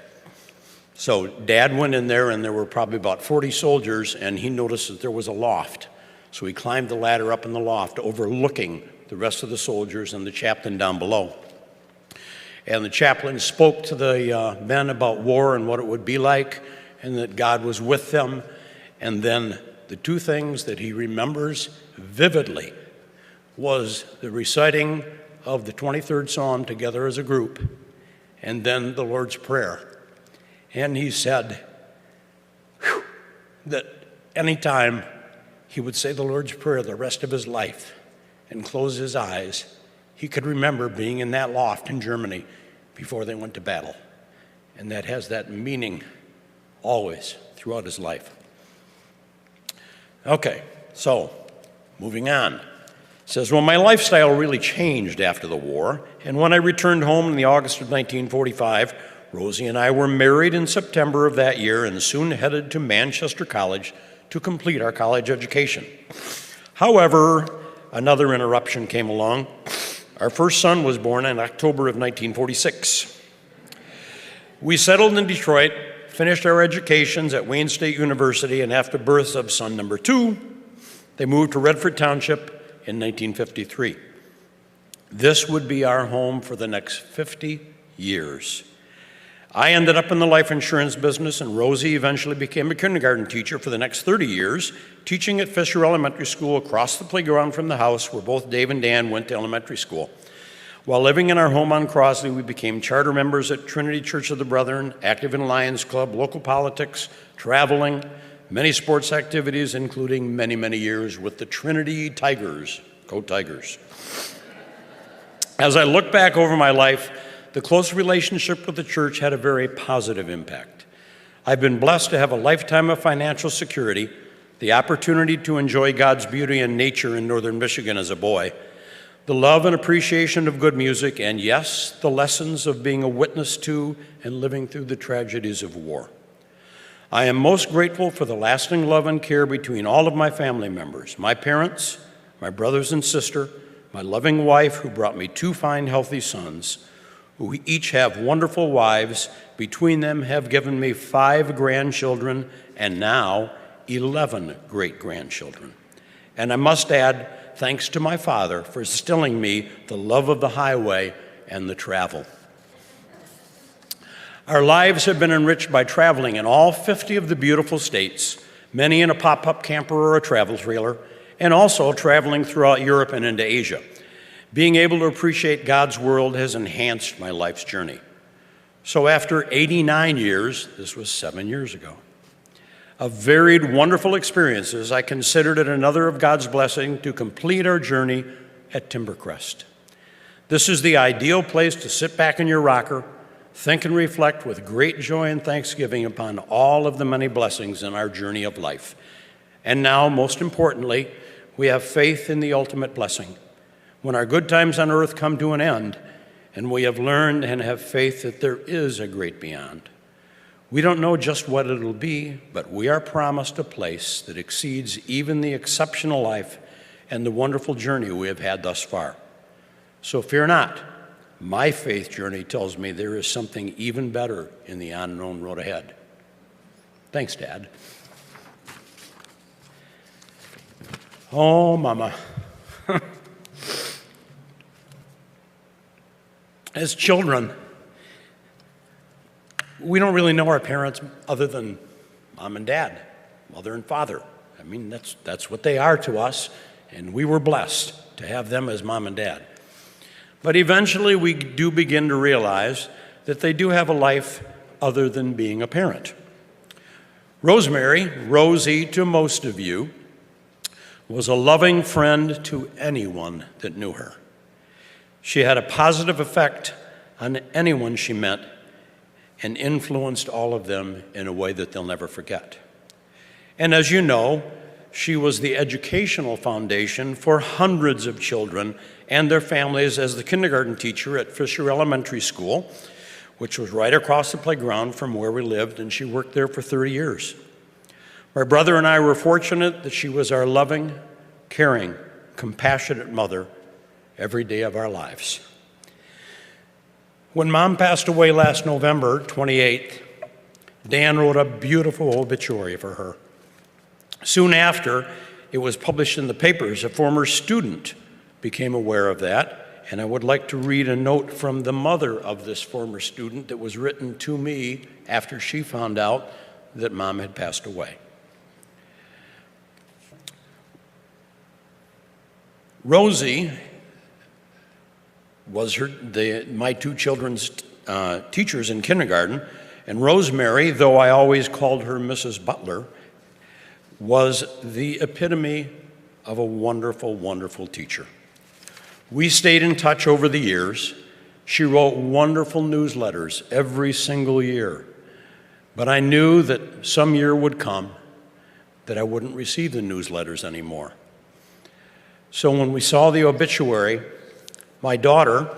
So Dad went in there, and there were probably about 40 soldiers, and he noticed that there was a loft. So he climbed the ladder up in the loft, overlooking the rest of the soldiers and the chaplain down below. And the chaplain spoke to the men about war and what it would be like, and that God was with them. And then the 2 things that he remembers vividly was the reciting of the 23rd Psalm together as a group, and then the Lord's Prayer. And he said that anytime he would say the Lord's Prayer the rest of his life and close his eyes, he could remember being in that loft in Germany before they went to battle. And that has that meaning always throughout his life. Okay, so moving on. Says, well, my lifestyle really changed after the war, and when I returned home in the August of 1945, Rosie and I were married in September of that year and soon headed to Manchester College to complete our college education. However, another interruption came along. Our first son was born in October of 1946. We settled in Detroit, finished our educations at Wayne State University, and after birth of son number 2, they moved to Redford Township in 1953. This would be our home for the next 50 years. I ended up in the life insurance business, and Rosie eventually became a kindergarten teacher for the next 30 years, teaching at Fisher Elementary School across the playground from the house where both Dave and Dan went to elementary school. While living in our home on Crossley, we became charter members at Trinity Church of the Brethren, active in Lions Club, local politics, traveling, many sports activities, including many, many years with the Trinity Tigers. Go Tigers. As I look back over my life, the close relationship with the church had a very positive impact. I've been blessed to have a lifetime of financial security, the opportunity to enjoy God's beauty and nature in northern Michigan as a boy, the love and appreciation of good music, and yes, the lessons of being a witness to and living through the tragedies of war. I am most grateful for the lasting love and care between all of my family members, my parents, my brothers and sister, my loving wife who brought me 2 fine, healthy sons, who each have wonderful wives. Between them have given me 5 grandchildren and now 11 great-grandchildren. And I must add, thanks to my father for instilling me the love of the highway and the travel. Our lives have been enriched by traveling in all 50 of the beautiful states, many in a pop-up camper or a travel trailer, and also traveling throughout Europe and into Asia. Being able to appreciate God's world has enhanced my life's journey. So after 89 years, this was 7 years ago, of varied, wonderful experiences, I considered it another of God's blessing to complete our journey at Timbercrest. This is the ideal place to sit back in your rocker, think and reflect with great joy and thanksgiving upon all of the many blessings in our journey of life. And now, most importantly, we have faith in the ultimate blessing. When our good times on earth come to an end, and we have learned and have faith that there is a great beyond. We don't know just what it'll be, but we are promised a place that exceeds even the exceptional life and the wonderful journey we have had thus far. So fear not. My faith journey tells me there is something even better in the unknown road ahead. Thanks, Dad. Oh, Mama. As children, we don't really know our parents other than Mom and Dad, Mother and Father. I mean, that's what they are to us, and we were blessed to have them as Mom and Dad. But eventually we do begin to realize that they do have a life other than being a parent. Rosie to most of you, was a loving friend to anyone that knew her. She had a positive effect on anyone she met and influenced all of them in a way that they'll never forget. And as you know, she was the educational foundation for hundreds of children and their families as the kindergarten teacher at Fisher Elementary School, which was right across the playground from where we lived, and she worked there for 30 years. My brother and I were fortunate that she was our loving, caring, compassionate mother every day of our lives. When Mom passed away last November 28th, Dan wrote a beautiful obituary for her. Soon after, it was published in the papers. A former student became aware of that, and I would like to read a note from the mother of this former student that was written to me after she found out that Mom had passed away. Rosie was my 2 children's teachers in kindergarten, and Rosemary, though I always called her Mrs. Butler, was the epitome of a wonderful, wonderful teacher. We stayed in touch over the years. She wrote wonderful newsletters every single year, but I knew that some year would come that I wouldn't receive the newsletters anymore. So when we saw the obituary, my daughter,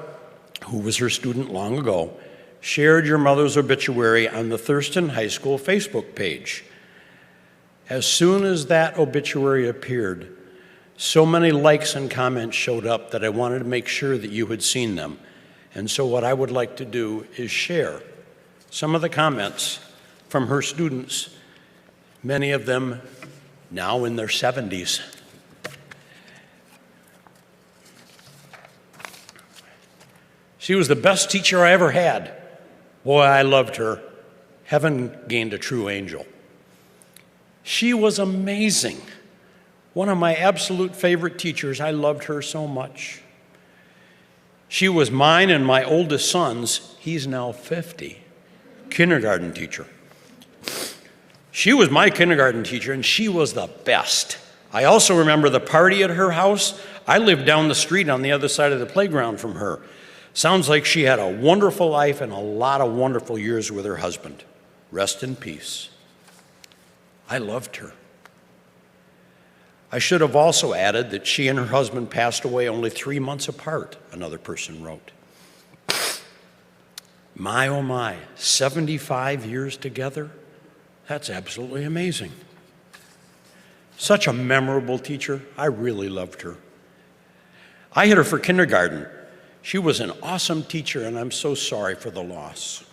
who was her student long ago, shared your mother's obituary on the Thurston High School Facebook page. As soon as that obituary appeared, so many likes and comments showed up that I wanted to make sure that you had seen them. And so what I would like to do is share some of the comments from her students, many of them now in their 70s. She was the best teacher I ever had. Boy, I loved her. Heaven gained a true angel. She was amazing. One of my absolute favorite teachers. I loved her so much. She was mine and my oldest son's, he's now 50, kindergarten teacher. She was my kindergarten teacher, and she was the best. I also remember the party at her house. I lived down the street on the other side of the playground from her. Sounds like she had a wonderful life and a lot of wonderful years with her husband. Rest in peace. I loved her. I should have also added that she and her husband passed away only 3 months apart, another person wrote. My, oh my, 75 years together? That's absolutely amazing. Such a memorable teacher. I really loved her. I had her for kindergarten. She was an awesome teacher, and I'm so sorry for the loss.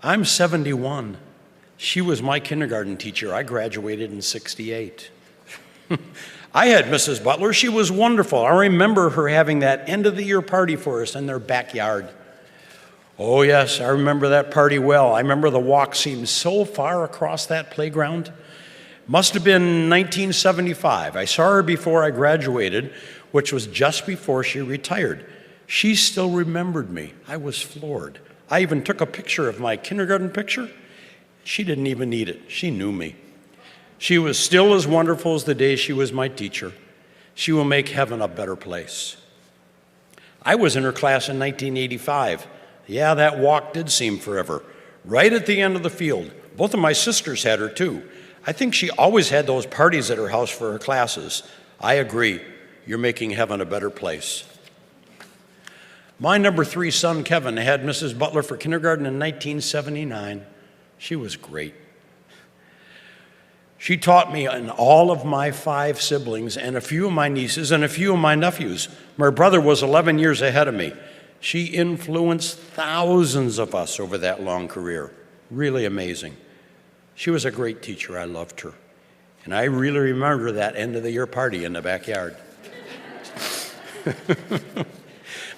I'm 71. She was my kindergarten teacher. I graduated in '68. I had Mrs. Butler. She was wonderful. I remember her having that end-of-the-year party for us in their backyard. Oh, yes, I remember that party well. I remember the walk seemed so far across that playground. Must have been 1975. I saw her before I graduated, which was just before she retired. She still remembered me. I was floored. I even took a picture of my kindergarten picture. She didn't even need it. She knew me. She was still as wonderful as the day she was my teacher. She will make heaven a better place. I was in her class in 1985. Yeah, that walk did seem forever. Right at the end of the field. Both of my sisters had her too. I think she always had those parties at her house for her classes. I agree. You're making heaven a better place. My number 3 son, Kevin, had Mrs. Butler for kindergarten in 1979. She was great. She taught me and all of my 5 siblings and a few of my nieces and a few of my nephews. My brother was 11 years ahead of me. She influenced thousands of us over that long career. Really amazing. She was a great teacher. I loved her. And I really remember that end-of-the-year party in the backyard.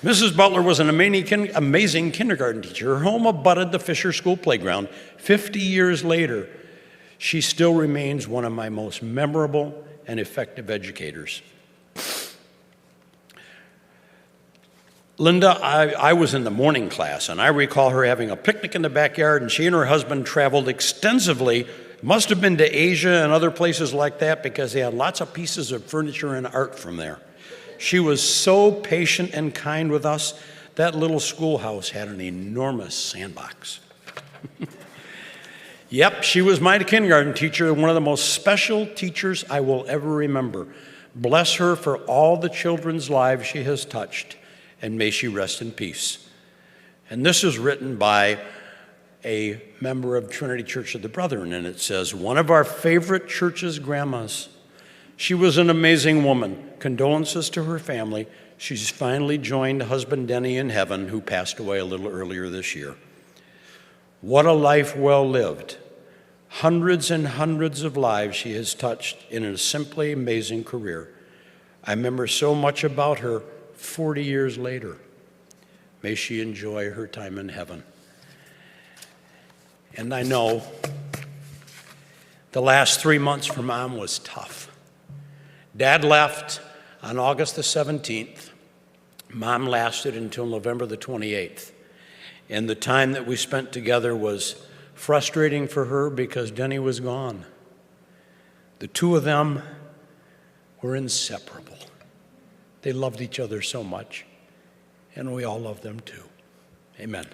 Mrs. Butler was an amazing kindergarten teacher. Her home abutted the Fisher School playground. 50 years later, she still remains one of my most memorable and effective educators. Linda, I was in the morning class, and I recall her having a picnic in the backyard, and she and her husband traveled extensively, must have been to Asia and other places like that, because they had lots of pieces of furniture and art from there. She was so patient and kind with us. That little schoolhouse had an enormous sandbox. Yep, she was my kindergarten teacher, one of the most special teachers I will ever remember. Bless her for all the children's lives she has touched, and may she rest in peace. And this is written by a member of Trinity Church of the Brethren, and it says, one of our favorite church's grandmas. She was an amazing woman. Condolences to her family. She's finally joined husband Denny in heaven, who passed away a little earlier this year. What a life well lived. Hundreds and hundreds of lives she has touched in a simply amazing career. I remember so much about her 40 years later. May she enjoy her time in heaven. And I know the last 3 months for Mom was tough. Dad left on August the 17th. Mom lasted until November the 28th. And the time that we spent together was frustrating for her because Denny was gone. The two of them were inseparable. They loved each other so much, and we all love them too. Amen.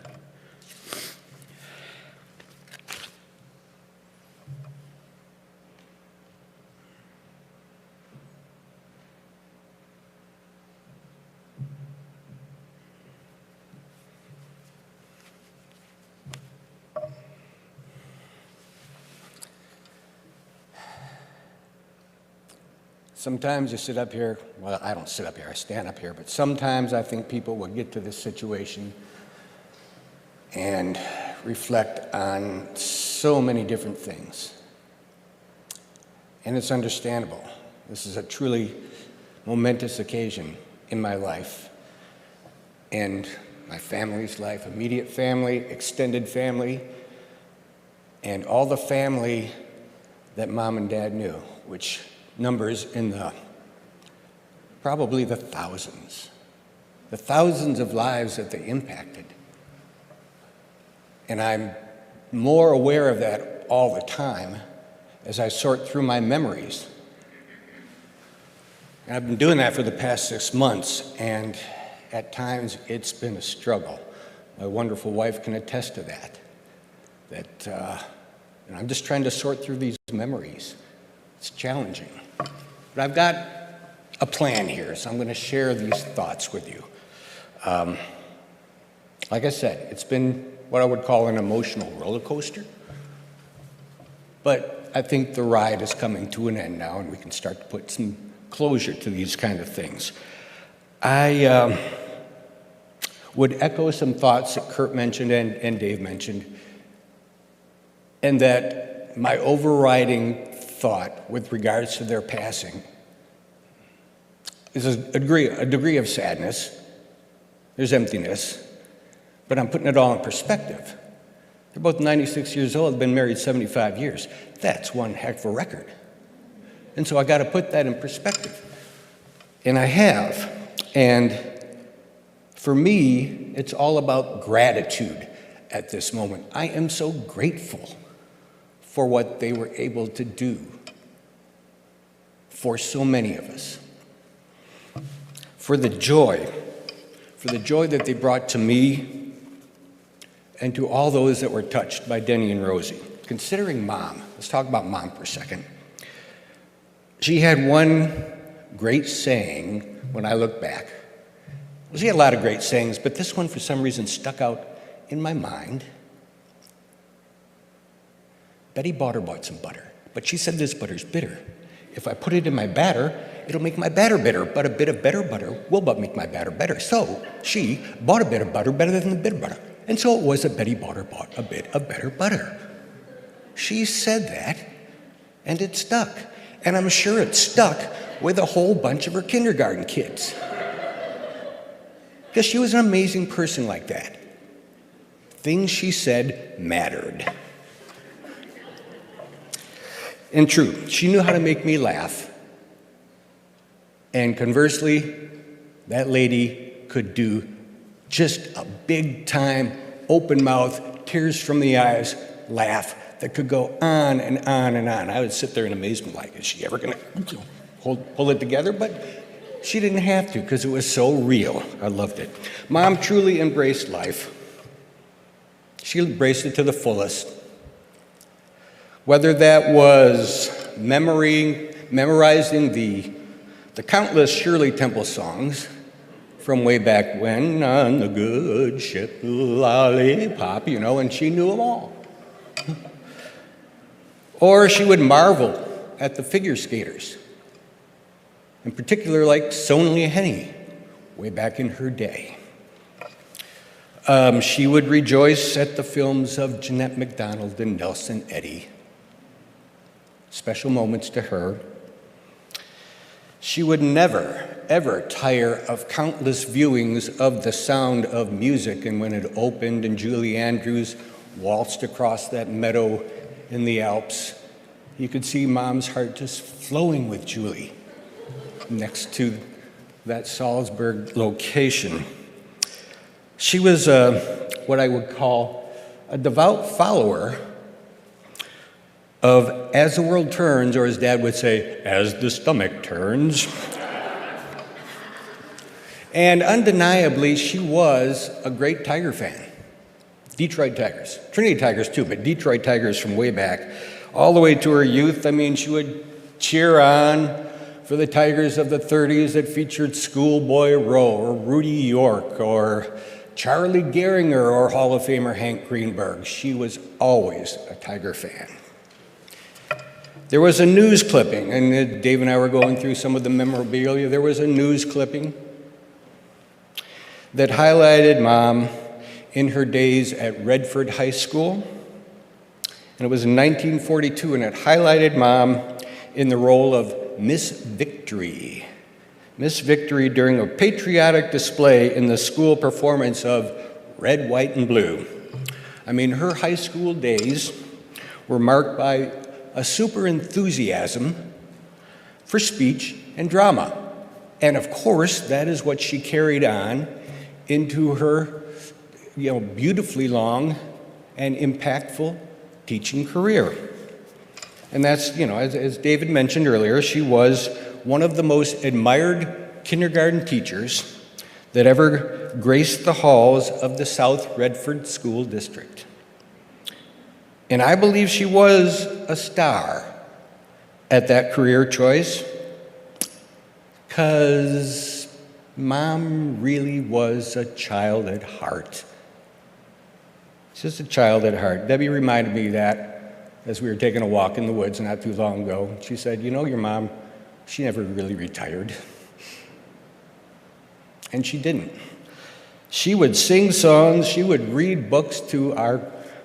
Sometimes you sit up here, well, I don't sit up here, I stand up here, but sometimes I think people will get to this situation and reflect on so many different things. And it's understandable. This is a truly momentous occasion in my life and my family's life, immediate family, extended family, and all the family that Mom and Dad knew, which numbers in probably the thousands of lives that they impacted. And I'm more aware of that all the time as I sort through my memories. And I've been doing that for the past 6 months, and at times it's been a struggle. My wonderful wife can attest to that. And I'm just trying to sort through these memories. It's challenging. But I've got a plan here, so I'm going to share these thoughts with you. Like I said, it's been what I would call an emotional roller coaster. But I think the ride is coming to an end now, and we can start to put some closure to these kind of things. I would echo some thoughts that Kurt mentioned and Dave mentioned, and that my overriding thought with regards to their passing is a degree of sadness. There's emptiness, but I'm putting it all in perspective. They're both 96 years old, been married 75 years. That's one heck of a record. And so I got to put that in perspective. And I have. And for me, it's all about gratitude at this moment. I am so grateful for what they were able to do for so many of us. For the joy that they brought to me and to all those that were touched by Denny and Rosie. Considering Mom, let's talk about Mom for a second. She had one great saying when I look back. Well, she had a lot of great sayings, but this one for some reason stuck out in my mind. Betty bought some butter, but she said this butter's bitter. If I put it in my batter, it'll make my batter bitter, but a bit of better butter will make my batter better. So she bought a bit of butter better than the bit of butter. And so it was that Betty bought a bit of better butter. She said that, and it stuck. And I'm sure it stuck with a whole bunch of her kindergarten kids. Because she was an amazing person like that. Things she said mattered. And true, she knew how to make me laugh. And conversely, that lady could do just a big time, open mouth, tears from the eyes laugh that could go on and on and on. I would sit there in amazement like, is she ever gonna pull it together? But she didn't have to because it was so real. I loved it. Mom truly embraced life. She embraced it to the fullest. Whether that was memorizing the countless Shirley Temple songs from way back when, on the good ship Lollipop, and she knew them all. Or she would marvel at the figure skaters, in particular like Sonia Henny, way back in her day. She would rejoice at the films of Jeanette MacDonald and Nelson Eddy. Special moments to her. She would never, ever tire of countless viewings of The Sound of Music, and when it opened and Julie Andrews waltzed across that meadow in the Alps, you could see Mom's heart just flowing with Julie next to that Salzburg location. She was what I would call a devout follower of As the World Turns, or as Dad would say, As the Stomach Turns. And undeniably, she was a great Tiger fan. Detroit Tigers. Trinity Tigers too, but Detroit Tigers from way back, all the way to her youth. I mean, she would cheer on for the Tigers of the 30s that featured Schoolboy Rowe, or Rudy York, or Charlie Gehringer, or Hall of Famer Hank Greenberg. She was always a Tiger fan. There was a news clipping, and Dave and I were going through some of the memorabilia. There was a news clipping that highlighted Mom in her days at Redford High School. And it was in 1942, and it highlighted Mom in the role of Miss Victory. Miss Victory during a patriotic display in the school performance of Red, White, and Blue. I mean, her high school days were marked by a super enthusiasm for speech and drama. And of course, that is what she carried on into her, beautifully long and impactful teaching career. And that's, as David mentioned earlier, she was one of the most admired kindergarten teachers that ever graced the halls of the South Redford School District. And I believe she was a star at that career choice because Mom really was a child at heart. Just a child at heart. Debbie reminded me that as we were taking a walk in the woods not too long ago. She said, your mom, she never really retired. And she didn't. She would sing songs, she would read books to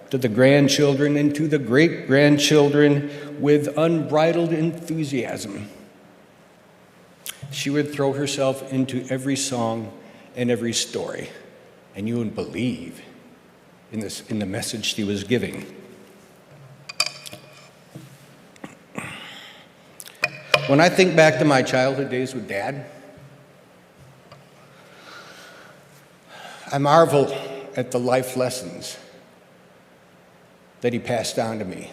the grandchildren and to the great-grandchildren with unbridled enthusiasm. She would throw herself into every song and every story, and you wouldn't believe in the message she was giving. When I think back to my childhood days with Dad, I marvel at the life lessons that he passed on to me.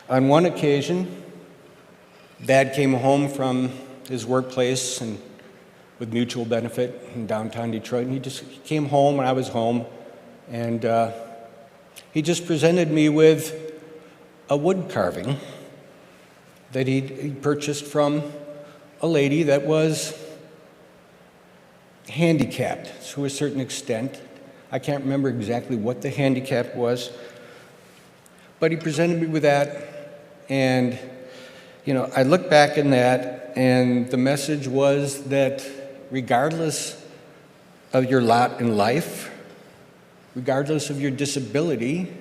On one occasion, Dad came home from his workplace and with mutual benefit in downtown Detroit, and he came home when I was home, and he just presented me with a wood carving that he purchased from a lady that was handicapped to a certain extent. I can't remember exactly what the handicap was, but he presented me with that, and I look back in that, and the message was that regardless of your lot in life, regardless of your disability,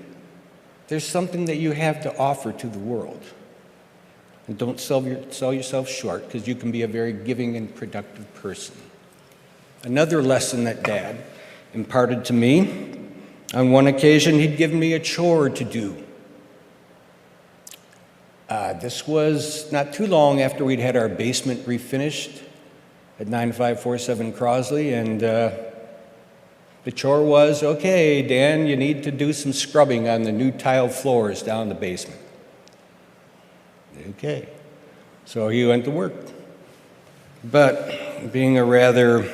there's something that you have to offer to the world. And don't sell yourself short, because you can be a very giving and productive person. Another lesson that Dad imparted to me, on one occasion he'd given me a chore to do. This was not too long after we'd had our basement refinished at 9547 Crosley, and the chore was, okay, Dan, you need to do some scrubbing on the new tile floors down the basement. Okay, so he went to work. But being a rather,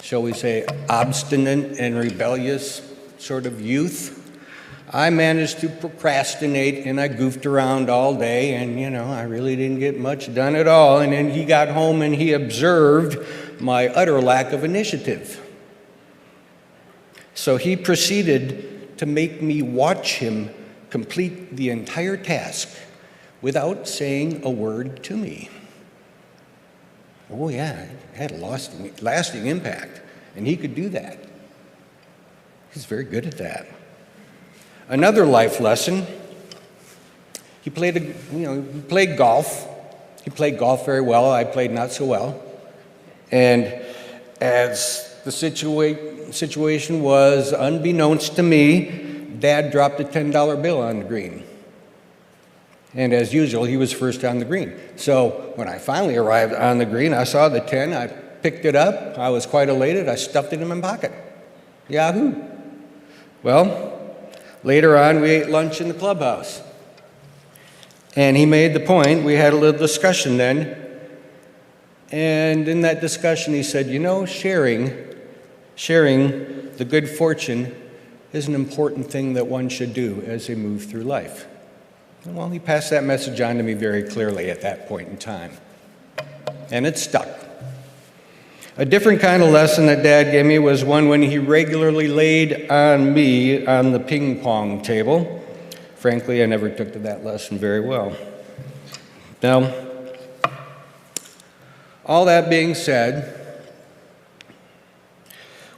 shall we say, obstinate and rebellious sort of youth, I managed to procrastinate, and I goofed around all day, and I really didn't get much done at all. And then he got home and he observed my utter lack of initiative. So he proceeded to make me watch him complete the entire task without saying a word to me. Oh yeah, it had a lasting impact, and he could do that. He's very good at that. Another life lesson, he played golf. He played golf very well. I played not so well. And as the situation was, unbeknownst to me, Dad dropped a $10 bill on the green. And as usual, he was first on the green. So when I finally arrived on the green, I saw the 10, I picked it up, I was quite elated, I stuffed it in my pocket. Yahoo! Well, later on, we ate lunch in the clubhouse. And he made the point, we had a little discussion then, and in that discussion he said, sharing the good fortune is an important thing that one should do as they move through life. Well, he passed that message on to me very clearly at that point in time, and it stuck. A different kind of lesson that Dad gave me was one when he regularly laid on me on the ping pong table Frankly, I never took to that lesson very well. Now, all that being said,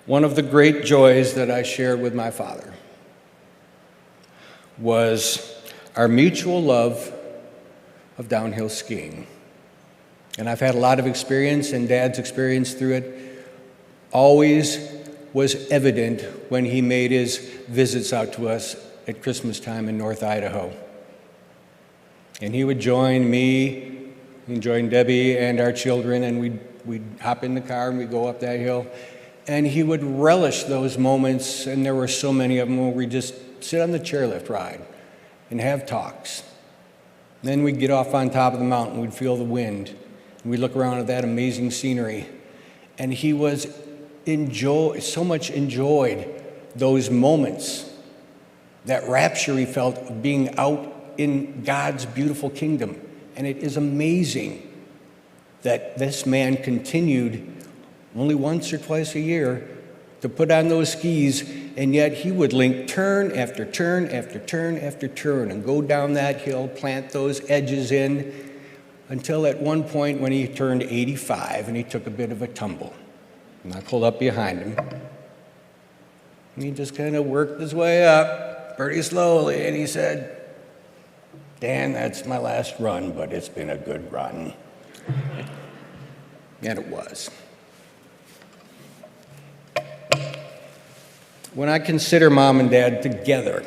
one of the great joys that I shared with my father was our mutual love of downhill skiing. And I've had a lot of experience, and Dad's experience through it always was evident when he made his visits out to us at Christmas time in North Idaho. And he would join me, and join Debbie and our children, and we'd hop in the car and we'd go up that hill. And he would relish those moments, and there were so many of them, where we'd just sit on the chairlift ride and have talks. And then we'd get off on top of the mountain, we'd feel the wind, and we'd look around at that amazing scenery. And he was so much enjoyed those moments, that rapture he felt of being out in God's beautiful kingdom. And it is amazing that this man continued only once or twice a year to put on those skis, and yet he would link turn after turn after turn after turn and go down that hill, plant those edges in, until at one point when he turned 85 and he took a bit of a tumble. And I pulled up behind him. And he just kind of worked his way up pretty slowly, and he said, "Dan, that's my last run, but it's been a good run." And it was. When I consider Mom and Dad together,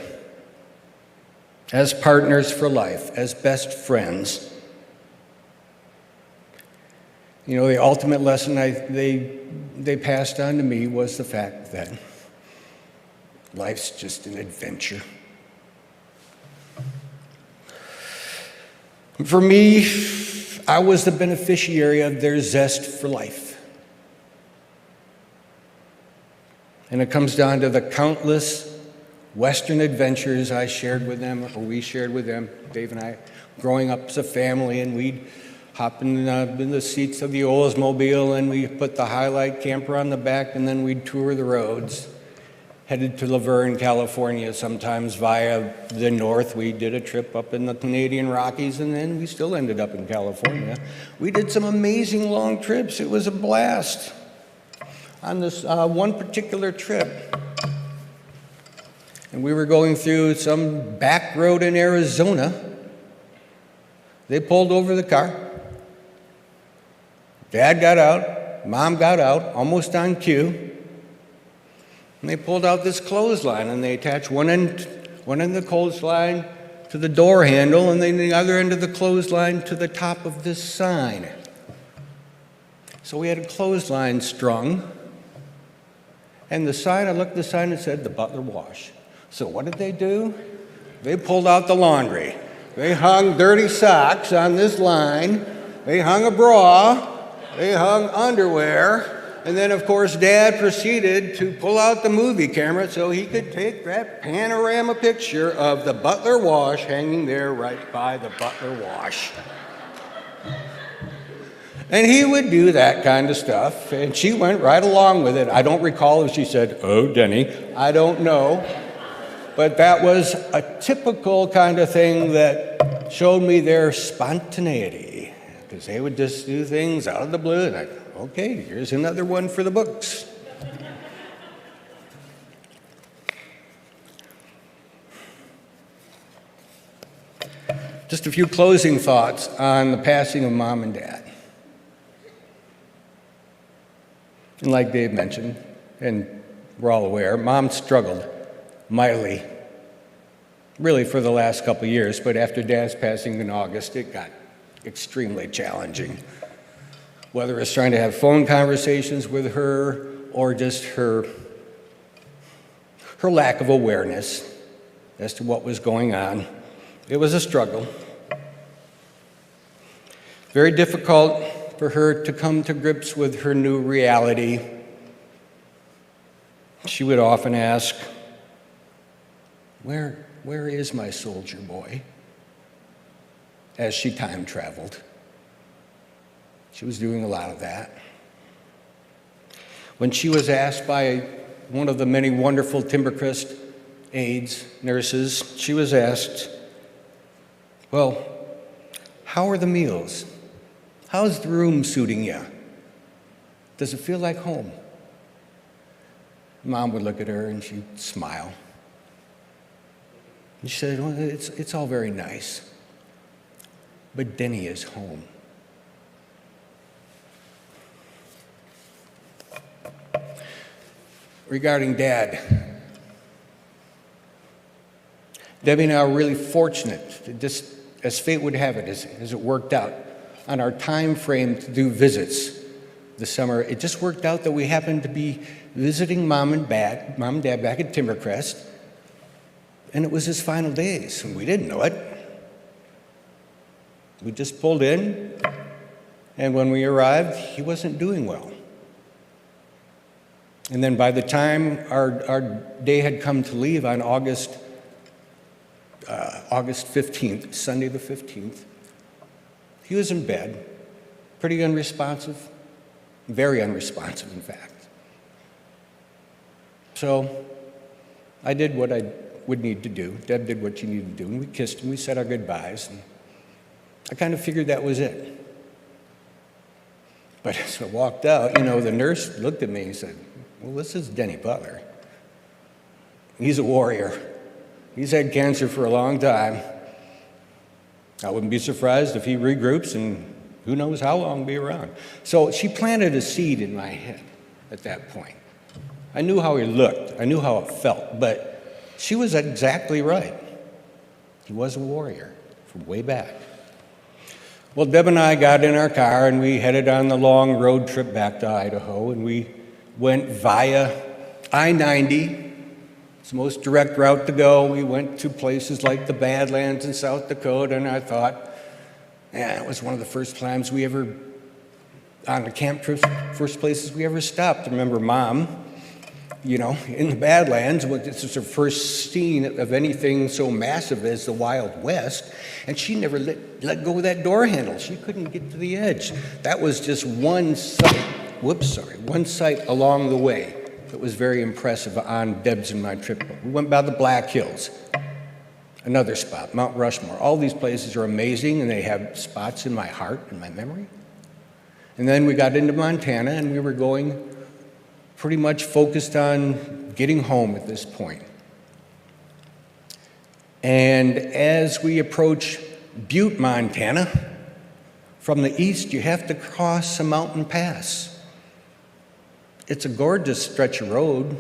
as partners for life, as best friends, you know, the ultimate lesson they passed on to me was the fact that life's just an adventure. For me, I was the beneficiary of their zest for life. And it comes down to the countless Western adventures I shared with them, or we shared with them, Dave and I, growing up as a family, and we'd hop in the seats of the Oldsmobile, and we put the Highlight camper on the back, and then we'd tour the roads, headed to Laverne, California, sometimes via the north. We did a trip up in the Canadian Rockies, and then we still ended up in California. We did some amazing long trips. It was a blast. On this one particular trip, and we were going through some back road in Arizona. They pulled over the car. Dad got out, Mom got out, almost on cue. And they pulled out this clothesline, and they attached one end of the clothesline to the door handle, and then the other end of the clothesline to the top of this sign. So we had a clothesline strung. And the sign, I looked at the sign and said, "The Butler Wash." So what did they do? They pulled out the laundry. They hung dirty socks on this line. They hung a bra. They hung underwear. And then, of course, Dad proceeded to pull out the movie camera so he could take that panorama picture of the Butler Wash hanging there right by the Butler Wash. And he would do that kind of stuff, and she went right along with it. I don't recall if she said, "Oh, Denny," I don't know. But that was a typical kind of thing that showed me their spontaneity, because they would just do things out of the blue, and okay, here's another one for the books. Just a few closing thoughts on the passing of Mom and Dad. And like Dave mentioned, and we're all aware, Mom struggled mightily, really for the last couple of years, but after Dad's passing in August, it got extremely challenging. Whether it's trying to have phone conversations with her or just her lack of awareness as to what was going on, it was a struggle. Very difficult for her to come to grips with her new reality. She would often ask, where is my soldier boy?" as she time traveled. She was doing a lot of that. When she was asked by one of the many wonderful Timbercrest aides, nurses, she was asked, well, how are the meals? How's the room suiting you? Does it feel like home? Mom would look at her and she'd smile. And she said, well, it's all very nice, but Denny is home. Regarding Dad, Debbie and I are really fortunate, just as fate would have it, as it worked out, on our time frame to do visits this summer. It just worked out that we happened to be visiting Mom and Dad back at Timbercrest, and it was his final days, and we didn't know it. We just pulled in, and when we arrived, he wasn't doing well. And then by the time our day had come to leave on August 15th, Sunday the 15th, he was in bed, pretty unresponsive, very unresponsive, in fact. So I did what I would need to do. Deb did what she needed to do, and we kissed and we said our goodbyes, and I kind of figured that was it. But as I walked out, the nurse looked at me and said, well, this is Denny Butler. He's a warrior. He's had cancer for a long time. I wouldn't be surprised if he regroups and who knows how long be around. So she planted a seed in my head at that point. I knew how he looked. I knew how it felt. But she was exactly right. He was a warrior from way back. Well, Deb and I got in our car and we headed on the long road trip back to Idaho, and we went via I-90. It's the most direct route to go. We went to places like the Badlands in South Dakota, and I thought, it was one of the first times we ever, on the camp trips, first places we ever stopped. I remember Mom, in the Badlands, this was her first scene of anything so massive as the Wild West, and she never let go of that door handle. She couldn't get to the edge. That was just one site along the way that was very impressive on Deb's and my trip. We went by the Black Hills, another spot, Mount Rushmore. All these places are amazing, and they have spots in my heart and my memory. And then we got into Montana, and we were going pretty much focused on getting home at this point. And as we approach Butte, Montana, from the east, you have to cross a mountain pass. It's a gorgeous stretch of road.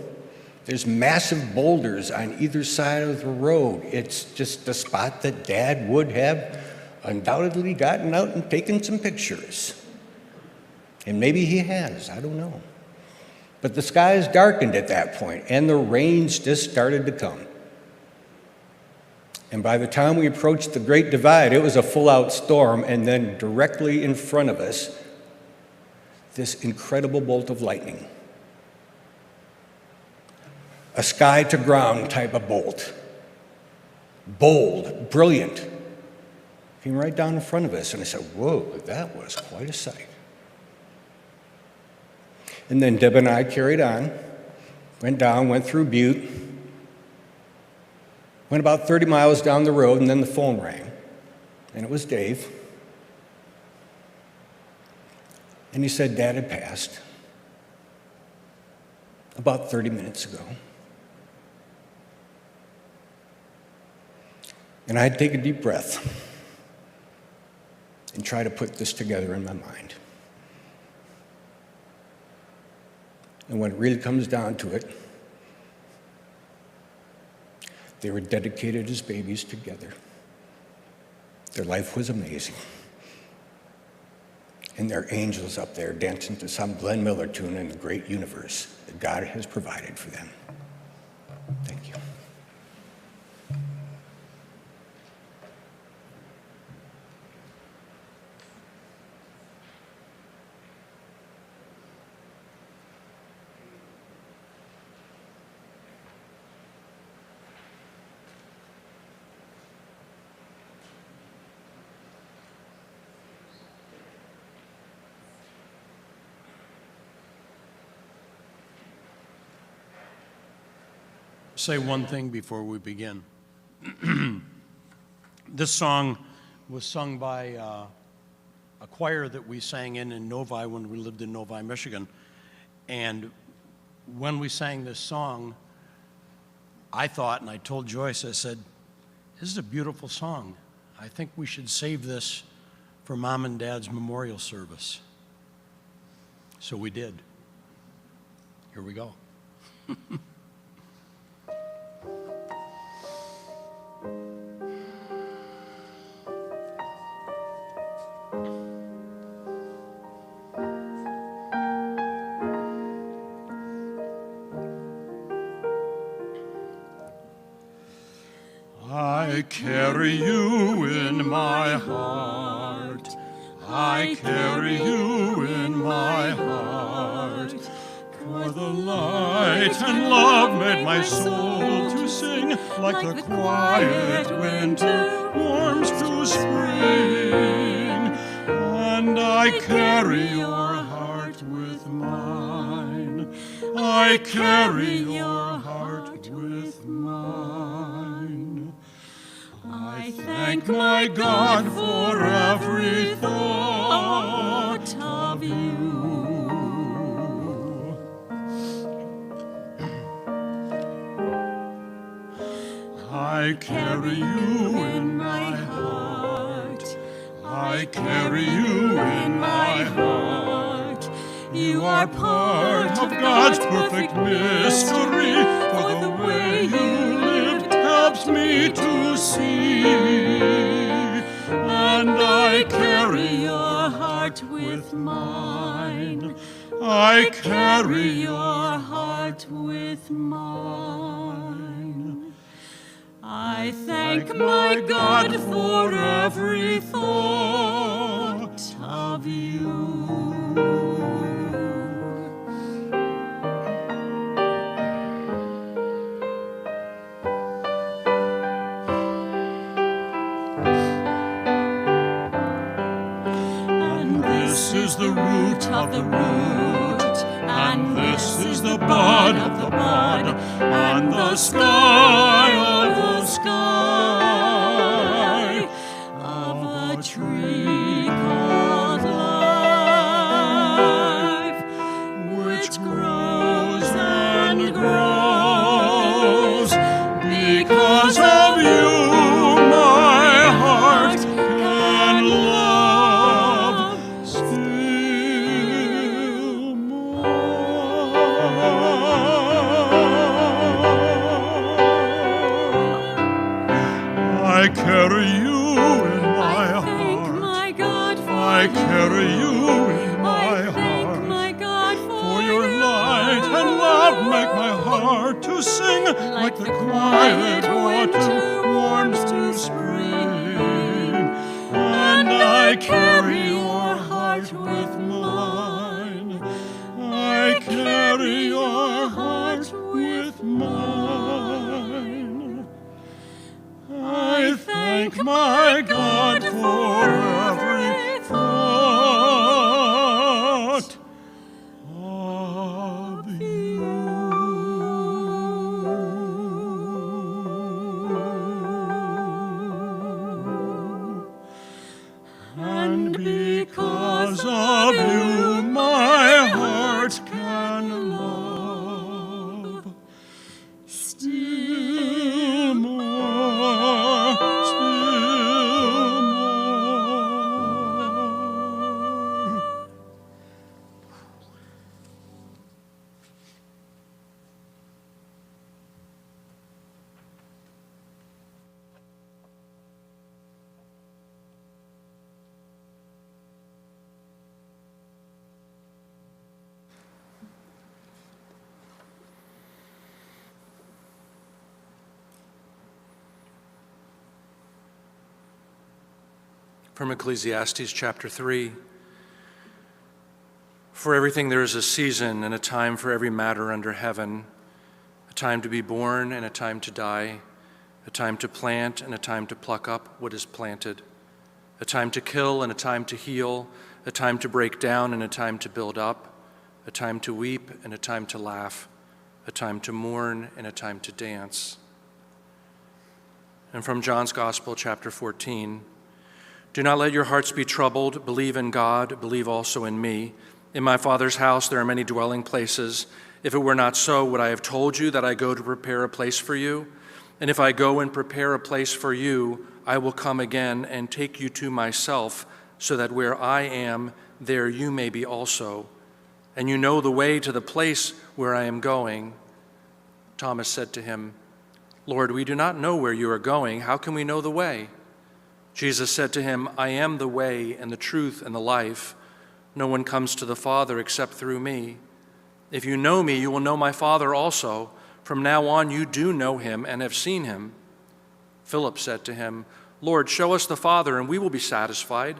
There's massive boulders on either side of the road. It's just a spot that Dad would have undoubtedly gotten out and taken some pictures. And maybe he has, I don't know. But the skies darkened at that point, and the rains just started to come. And by the time we approached the Great Divide, it was a full-out storm, and then directly in front of us, this incredible bolt of lightning. A sky-to-ground type of bolt. Bold, brilliant. Came right down in front of us, and I said, whoa, that was quite a sight. And then Deb and I carried on, went down, went through Butte, went about 30 miles down the road, and then the phone rang. And it was Dave. And he said Dad had passed about 30 minutes ago. And I had to take a deep breath and try to put this together in my mind. And when it really comes down to it, they were dedicated as babies together. Their life was amazing. And they're angels up there dancing to some Glenn Miller tune in the great universe that God has provided for them. Thank you. say one thing before we begin. This song was sung by a choir that we sang in Novi when we lived in Novi, Michigan. And when we sang this song, I thought, and I told Joyce, I said, this is a beautiful song. I think we should save this for Mom and Dad's memorial service. So we did. Here we go. I carry you in my heart. I carry you in my heart. For the light and love made my soul to sing, like the quiet winter warms to spring. And I carry your heart with mine. I carry your heart with mine. I thank my God for every thought of you. I carry you in my heart. I carry you in my heart. You are part of God's perfect mystery, for the way you lived helps me to see. And I carry your heart with mine. I carry your heart with mine. I thank my God for every thought of you. This is the root of the root, and this is the bud of the bud, and the sky of the sky of the tree called life, which grows and grows because of you. My heart can love still more. I carry you in my heart. I carry you in my heart. For your light and love make my heart to sing, like the quiet water warms to spring. And I carry your heart with mine. I carry your heart with mine. I thank my God for every thought of you. And because of you, my heart can love still more, still more. From Ecclesiastes chapter 3. For everything there is a season and a time for every matter under heaven, a time to be born and a time to die, a time to plant and a time to pluck up what is planted, a time to kill and a time to heal, a time to break down and a time to build up, a time to weep and a time to laugh, a time to mourn and a time to dance. And from John's Gospel, chapter 14, do not let your hearts be troubled. Believe in God, believe also in me. In my Father's house there are many dwelling places. If it were not so, would I have told you that I go to prepare a place for you? And if I go and prepare a place for you, I will come again and take you to myself, so that where I am, there you may be also. And you know the way to the place where I am going. Thomas said to him, Lord, we do not know where you are going. How can we know the way? Jesus said to him, I am the way and the truth and the life. No one comes to the Father except through me. If you know me, you will know my Father also. From now on you do know him and have seen him. Philip said to him, Lord, show us the Father, and we will be satisfied.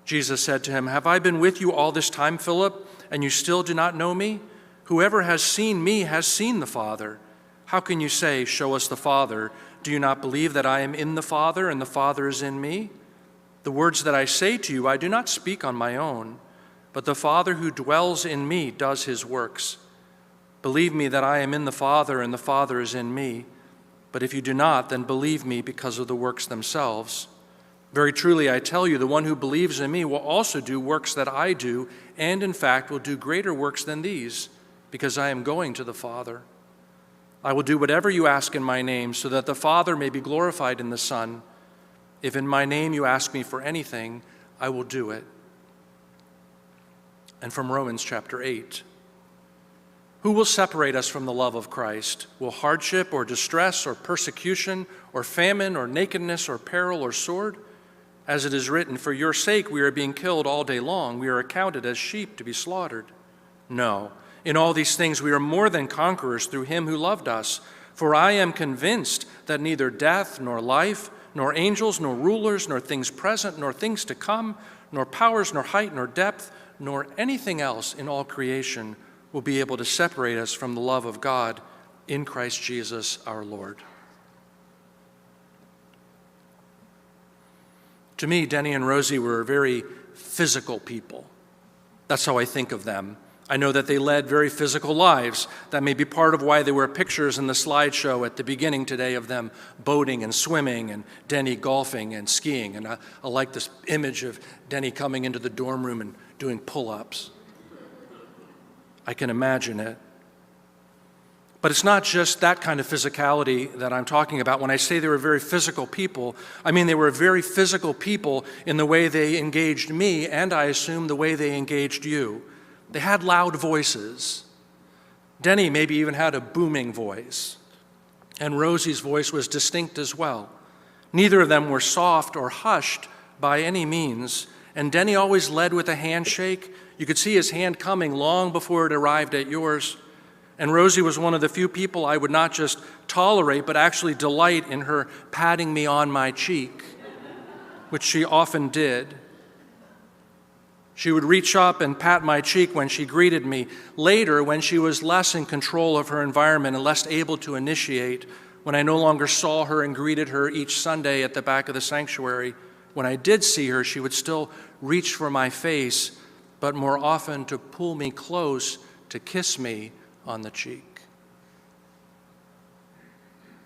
Jesus said to him, have I been with you all this time, Philip, and you still do not know me? Whoever has seen me has seen the Father. How can you say, show us the Father? Do you not believe that I am in the Father and the Father is in me? The words that I say to you, I do not speak on my own, but the Father who dwells in me does his works. Believe me that I am in the Father and the Father is in me. But if you do not, then believe me because of the works themselves. Very truly, I tell you, the one who believes in me will also do works that I do, and in fact will do greater works than these, because I am going to the Father. I will do whatever you ask in my name, so that the Father may be glorified in the Son. If in my name you ask me for anything, I will do it. And from Romans chapter 8. Who will separate us from the love of Christ? Will hardship or distress or persecution or famine or nakedness or peril or sword? As it is written, for your sake we are being killed all day long. We are accounted as sheep to be slaughtered. No, in all these things we are more than conquerors through him who loved us. For I am convinced that neither death nor life, nor angels, nor rulers, nor things present, nor things to come, nor powers, nor height, nor depth, nor anything else in all creation will be able to separate us from the love of God in Christ Jesus our Lord. To me, Denny and Rosie were very physical people. That's how I think of them. I know that they led very physical lives. That may be part of why there were pictures in the slideshow at the beginning today of them boating and swimming and Denny golfing and skiing. And I like this image of Denny coming into the dorm room and doing pull-ups. I can imagine it. But it's not just that kind of physicality that I'm talking about. When I say they were very physical people, I mean they were very physical people in the way they engaged me, and I assume the way they engaged you. They had loud voices. Denny maybe even had a booming voice, and Rosie's voice was distinct as well. Neither of them were soft or hushed by any means, and Denny always led with a handshake. You could see his hand coming long before it arrived at yours. And Rosie was one of the few people I would not just tolerate, but actually delight in her patting me on my cheek, which she often did. She would reach up and pat my cheek when she greeted me. Later, when she was less in control of her environment and less able to initiate, when I no longer saw her and greeted her each Sunday at the back of the sanctuary, when I did see her, she would still reach for my face, but more often to pull me close, to kiss me on the cheek.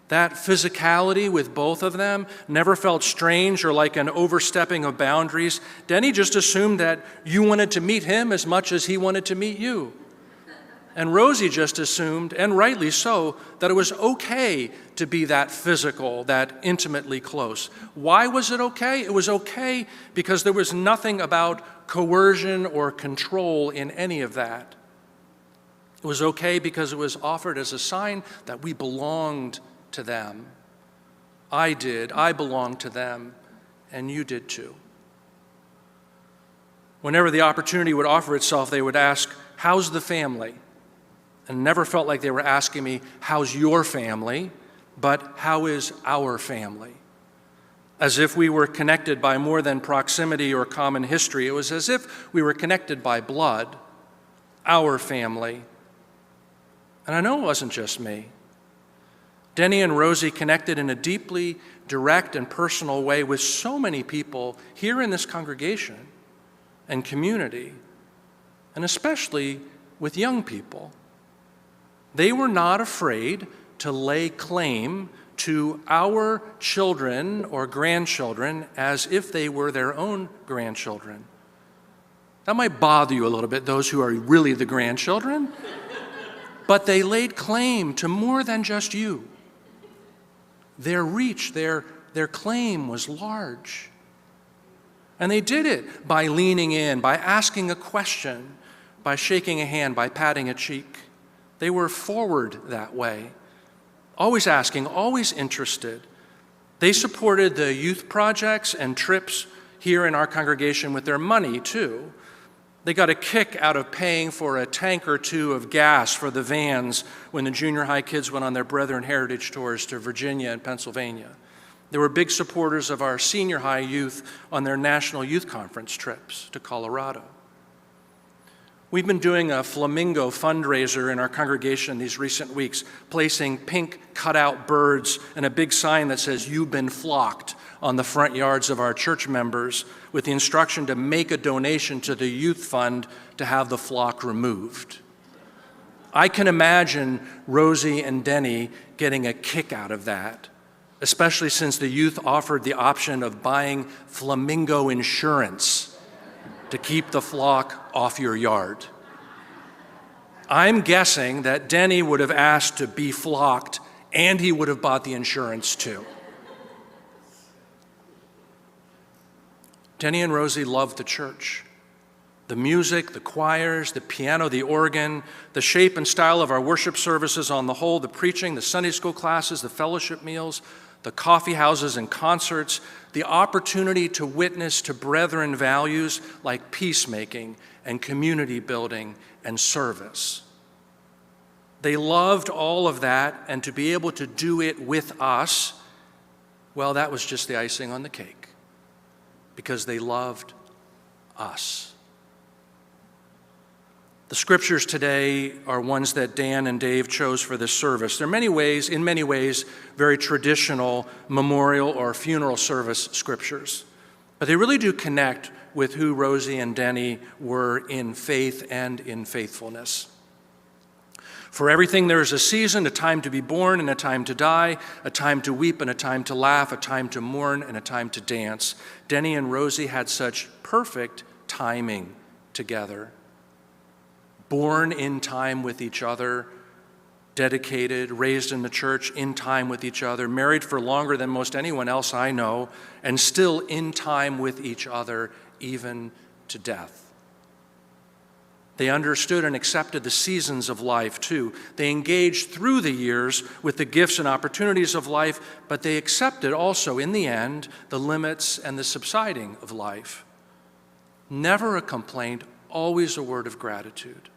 That physicality with both of them never felt strange or like an overstepping of boundaries. Denny just assumed that you wanted to meet him as much as he wanted to meet you. And Rosie just assumed, and rightly so, that it was okay to be that physical, that intimately close. Why was it okay? It was okay because there was nothing about coercion or control in any of that. It was okay because it was offered as a sign that we belonged to them. I did. I belonged to them, and you did too. Whenever the opportunity would offer itself, they would ask, "How's the family?" And never felt like they were asking me, "How's your family?" but "How is our family?" As if we were connected by more than proximity or common history. It was as if we were connected by blood, our family. And I know it wasn't just me. Denny and Rosie connected in a deeply direct and personal way with so many people here in this congregation and community, and especially with young people. They were not afraid to lay claim to our children or grandchildren as if they were their own grandchildren. That might bother you a little bit, those who are really the grandchildren, but they laid claim to more than just you. Their reach, their claim was large. And they did it by leaning in, by asking a question, by shaking a hand, by patting a cheek. They were forward that way, always asking, always interested. They supported the youth projects and trips here in our congregation with their money, too. They got a kick out of paying for a tank or two of gas for the vans when the junior high kids went on their Brethren Heritage tours to Virginia and Pennsylvania. They were big supporters of our senior high youth on their national youth conference trips to Colorado. We've been doing a flamingo fundraiser in our congregation these recent weeks, placing pink cutout birds and a big sign that says, "You've been flocked," on the front yards of our church members, with the instruction to make a donation to the youth fund to have the flock removed. I can imagine Rosie and Denny getting a kick out of that, especially since the youth offered the option of buying flamingo insurance to keep the flock off your yard. I'm guessing that Denny would have asked to be flocked, and he would have bought the insurance too. Denny and Rosie loved the church. The music, the choirs, the piano, the organ, the shape and style of our worship services on the whole, the preaching, the Sunday school classes, the fellowship meals, the coffee houses and concerts, the opportunity to witness to brethren values like peacemaking and community building and service. They loved all of that, and to be able to do it with us, well, that was just the icing on the cake, because they loved us. The scriptures today are ones that Dan and Dave chose for this service. They're in many ways, very traditional memorial or funeral service scriptures. But they really do connect with who Rosie and Denny were in faith and in faithfulness. For everything there is a season, a time to be born and a time to die, a time to weep and a time to laugh, a time to mourn and a time to dance. Denny and Rosie had such perfect timing together. Born in time with each other, dedicated, raised in the church, in time with each other, married for longer than most anyone else I know, and still in time with each other, even to death. They understood and accepted the seasons of life, too. They engaged through the years with the gifts and opportunities of life, but they accepted also, in the end, the limits and the subsiding of life. Never a complaint, always a word of gratitude.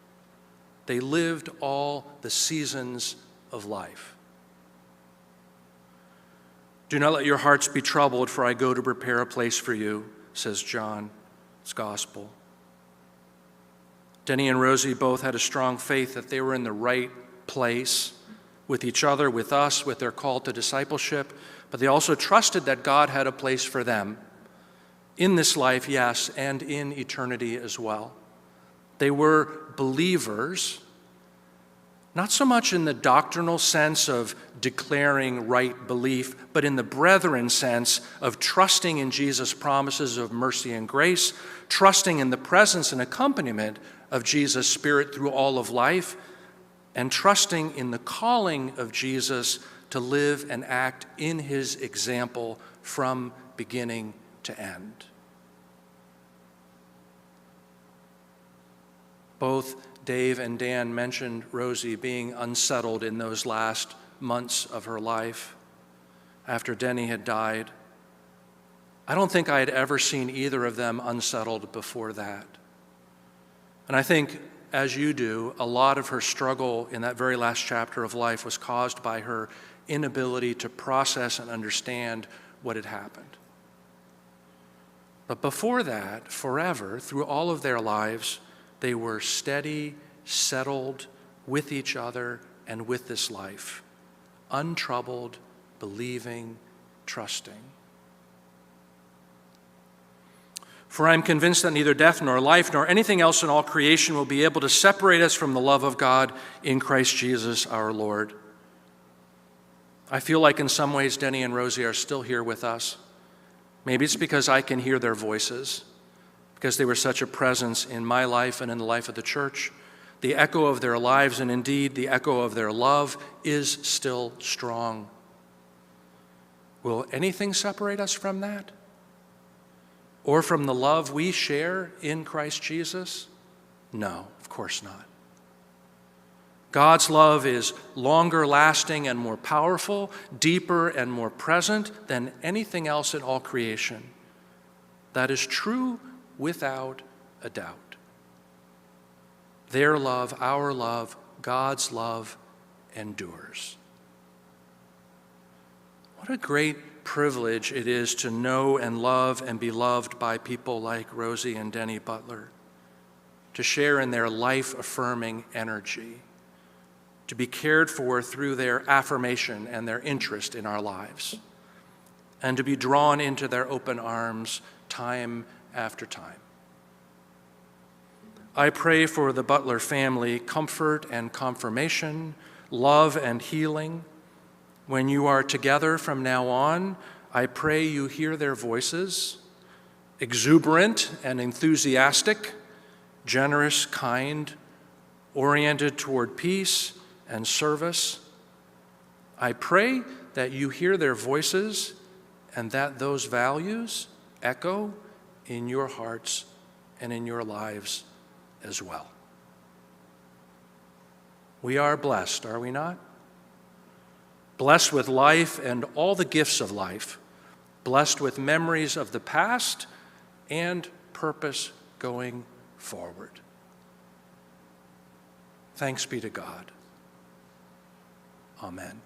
They lived all the seasons of life. "Do not let your hearts be troubled, for I go to prepare a place for you," says John's gospel. Denny and Rosie both had a strong faith that they were in the right place with each other, with us, with their call to discipleship, but they also trusted that God had a place for them in this life, yes, and in eternity as well. They were believers, not so much in the doctrinal sense of declaring right belief, but in the brethren sense of trusting in Jesus' promises of mercy and grace, trusting in the presence and accompaniment of Jesus' Spirit through all of life, and trusting in the calling of Jesus to live and act in his example from beginning to end. Both Dave and Dan mentioned Rosie being unsettled in those last months of her life after Denny had died. I don't think I had ever seen either of them unsettled before that. And I think, as you do, a lot of her struggle in that very last chapter of life was caused by her inability to process and understand what had happened. But before that, forever, through all of their lives, they were steady, settled with each other and with this life, untroubled, believing, trusting. For I am convinced that neither death nor life nor anything else in all creation will be able to separate us from the love of God in Christ Jesus our Lord. I feel like in some ways Denny and Rosie are still here with us. Maybe it's because I can hear their voices, because they were such a presence in my life and in the life of the church. The echo of their lives, and indeed the echo of their love, is still strong. Will anything separate us from that? Or from the love we share in Christ Jesus? No, of course not. God's love is longer lasting and more powerful, deeper and more present than anything else in all creation. That is true without a doubt. Their love, our love, God's love endures. What a great privilege it is to know and love and be loved by people like Rosie and Denny Butler, to share in their life-affirming energy, to be cared for through their affirmation and their interest in our lives, and to be drawn into their open arms time after time. I pray for the Butler family comfort and confirmation, love and healing. When you are together from now on, I pray you hear their voices, exuberant and enthusiastic, generous, kind, oriented toward peace and service. I pray that you hear their voices and that those values echo in your hearts and in your lives as well. We are blessed, are we not? Blessed with life and all the gifts of life, blessed with memories of the past and purpose going forward. Thanks be to God. Amen.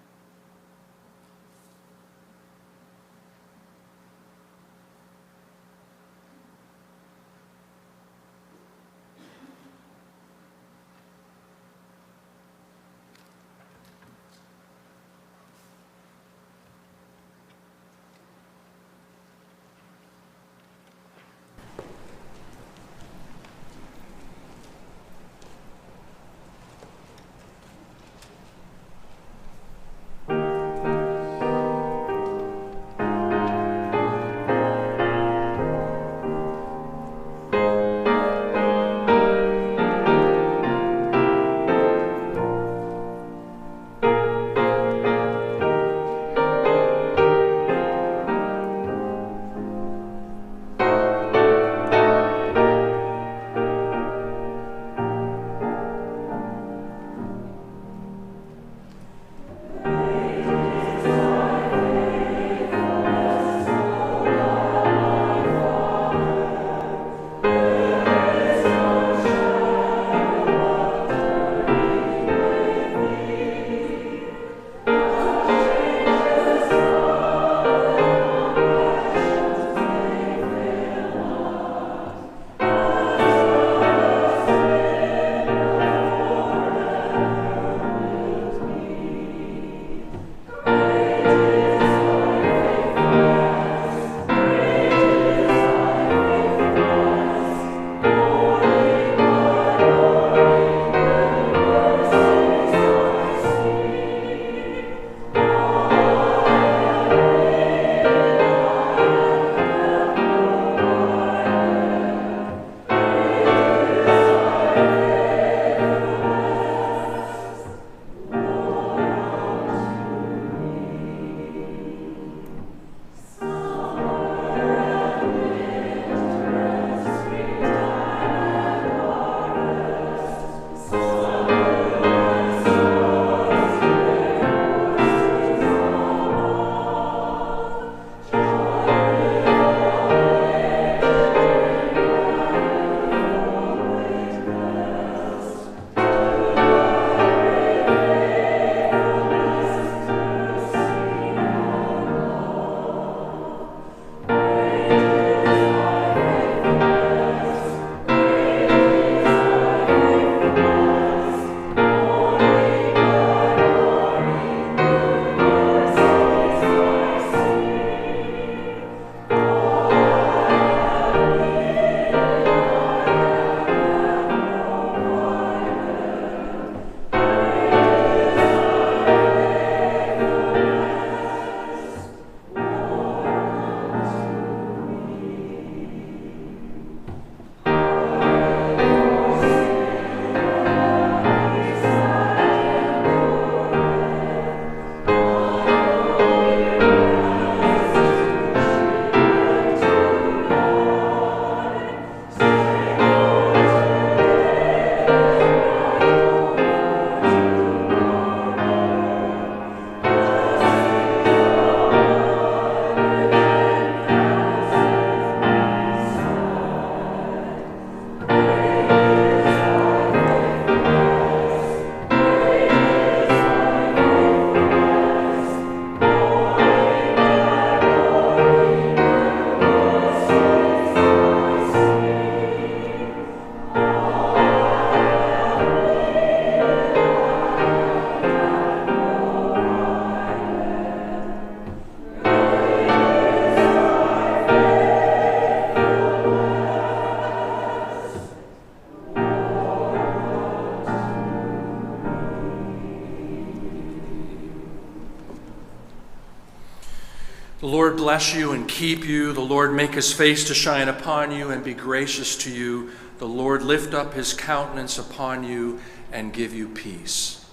bless you and keep you. The Lord make his face to shine upon you and be gracious to you. The Lord lift up his countenance upon you and give you peace.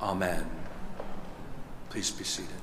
Amen. Please be seated.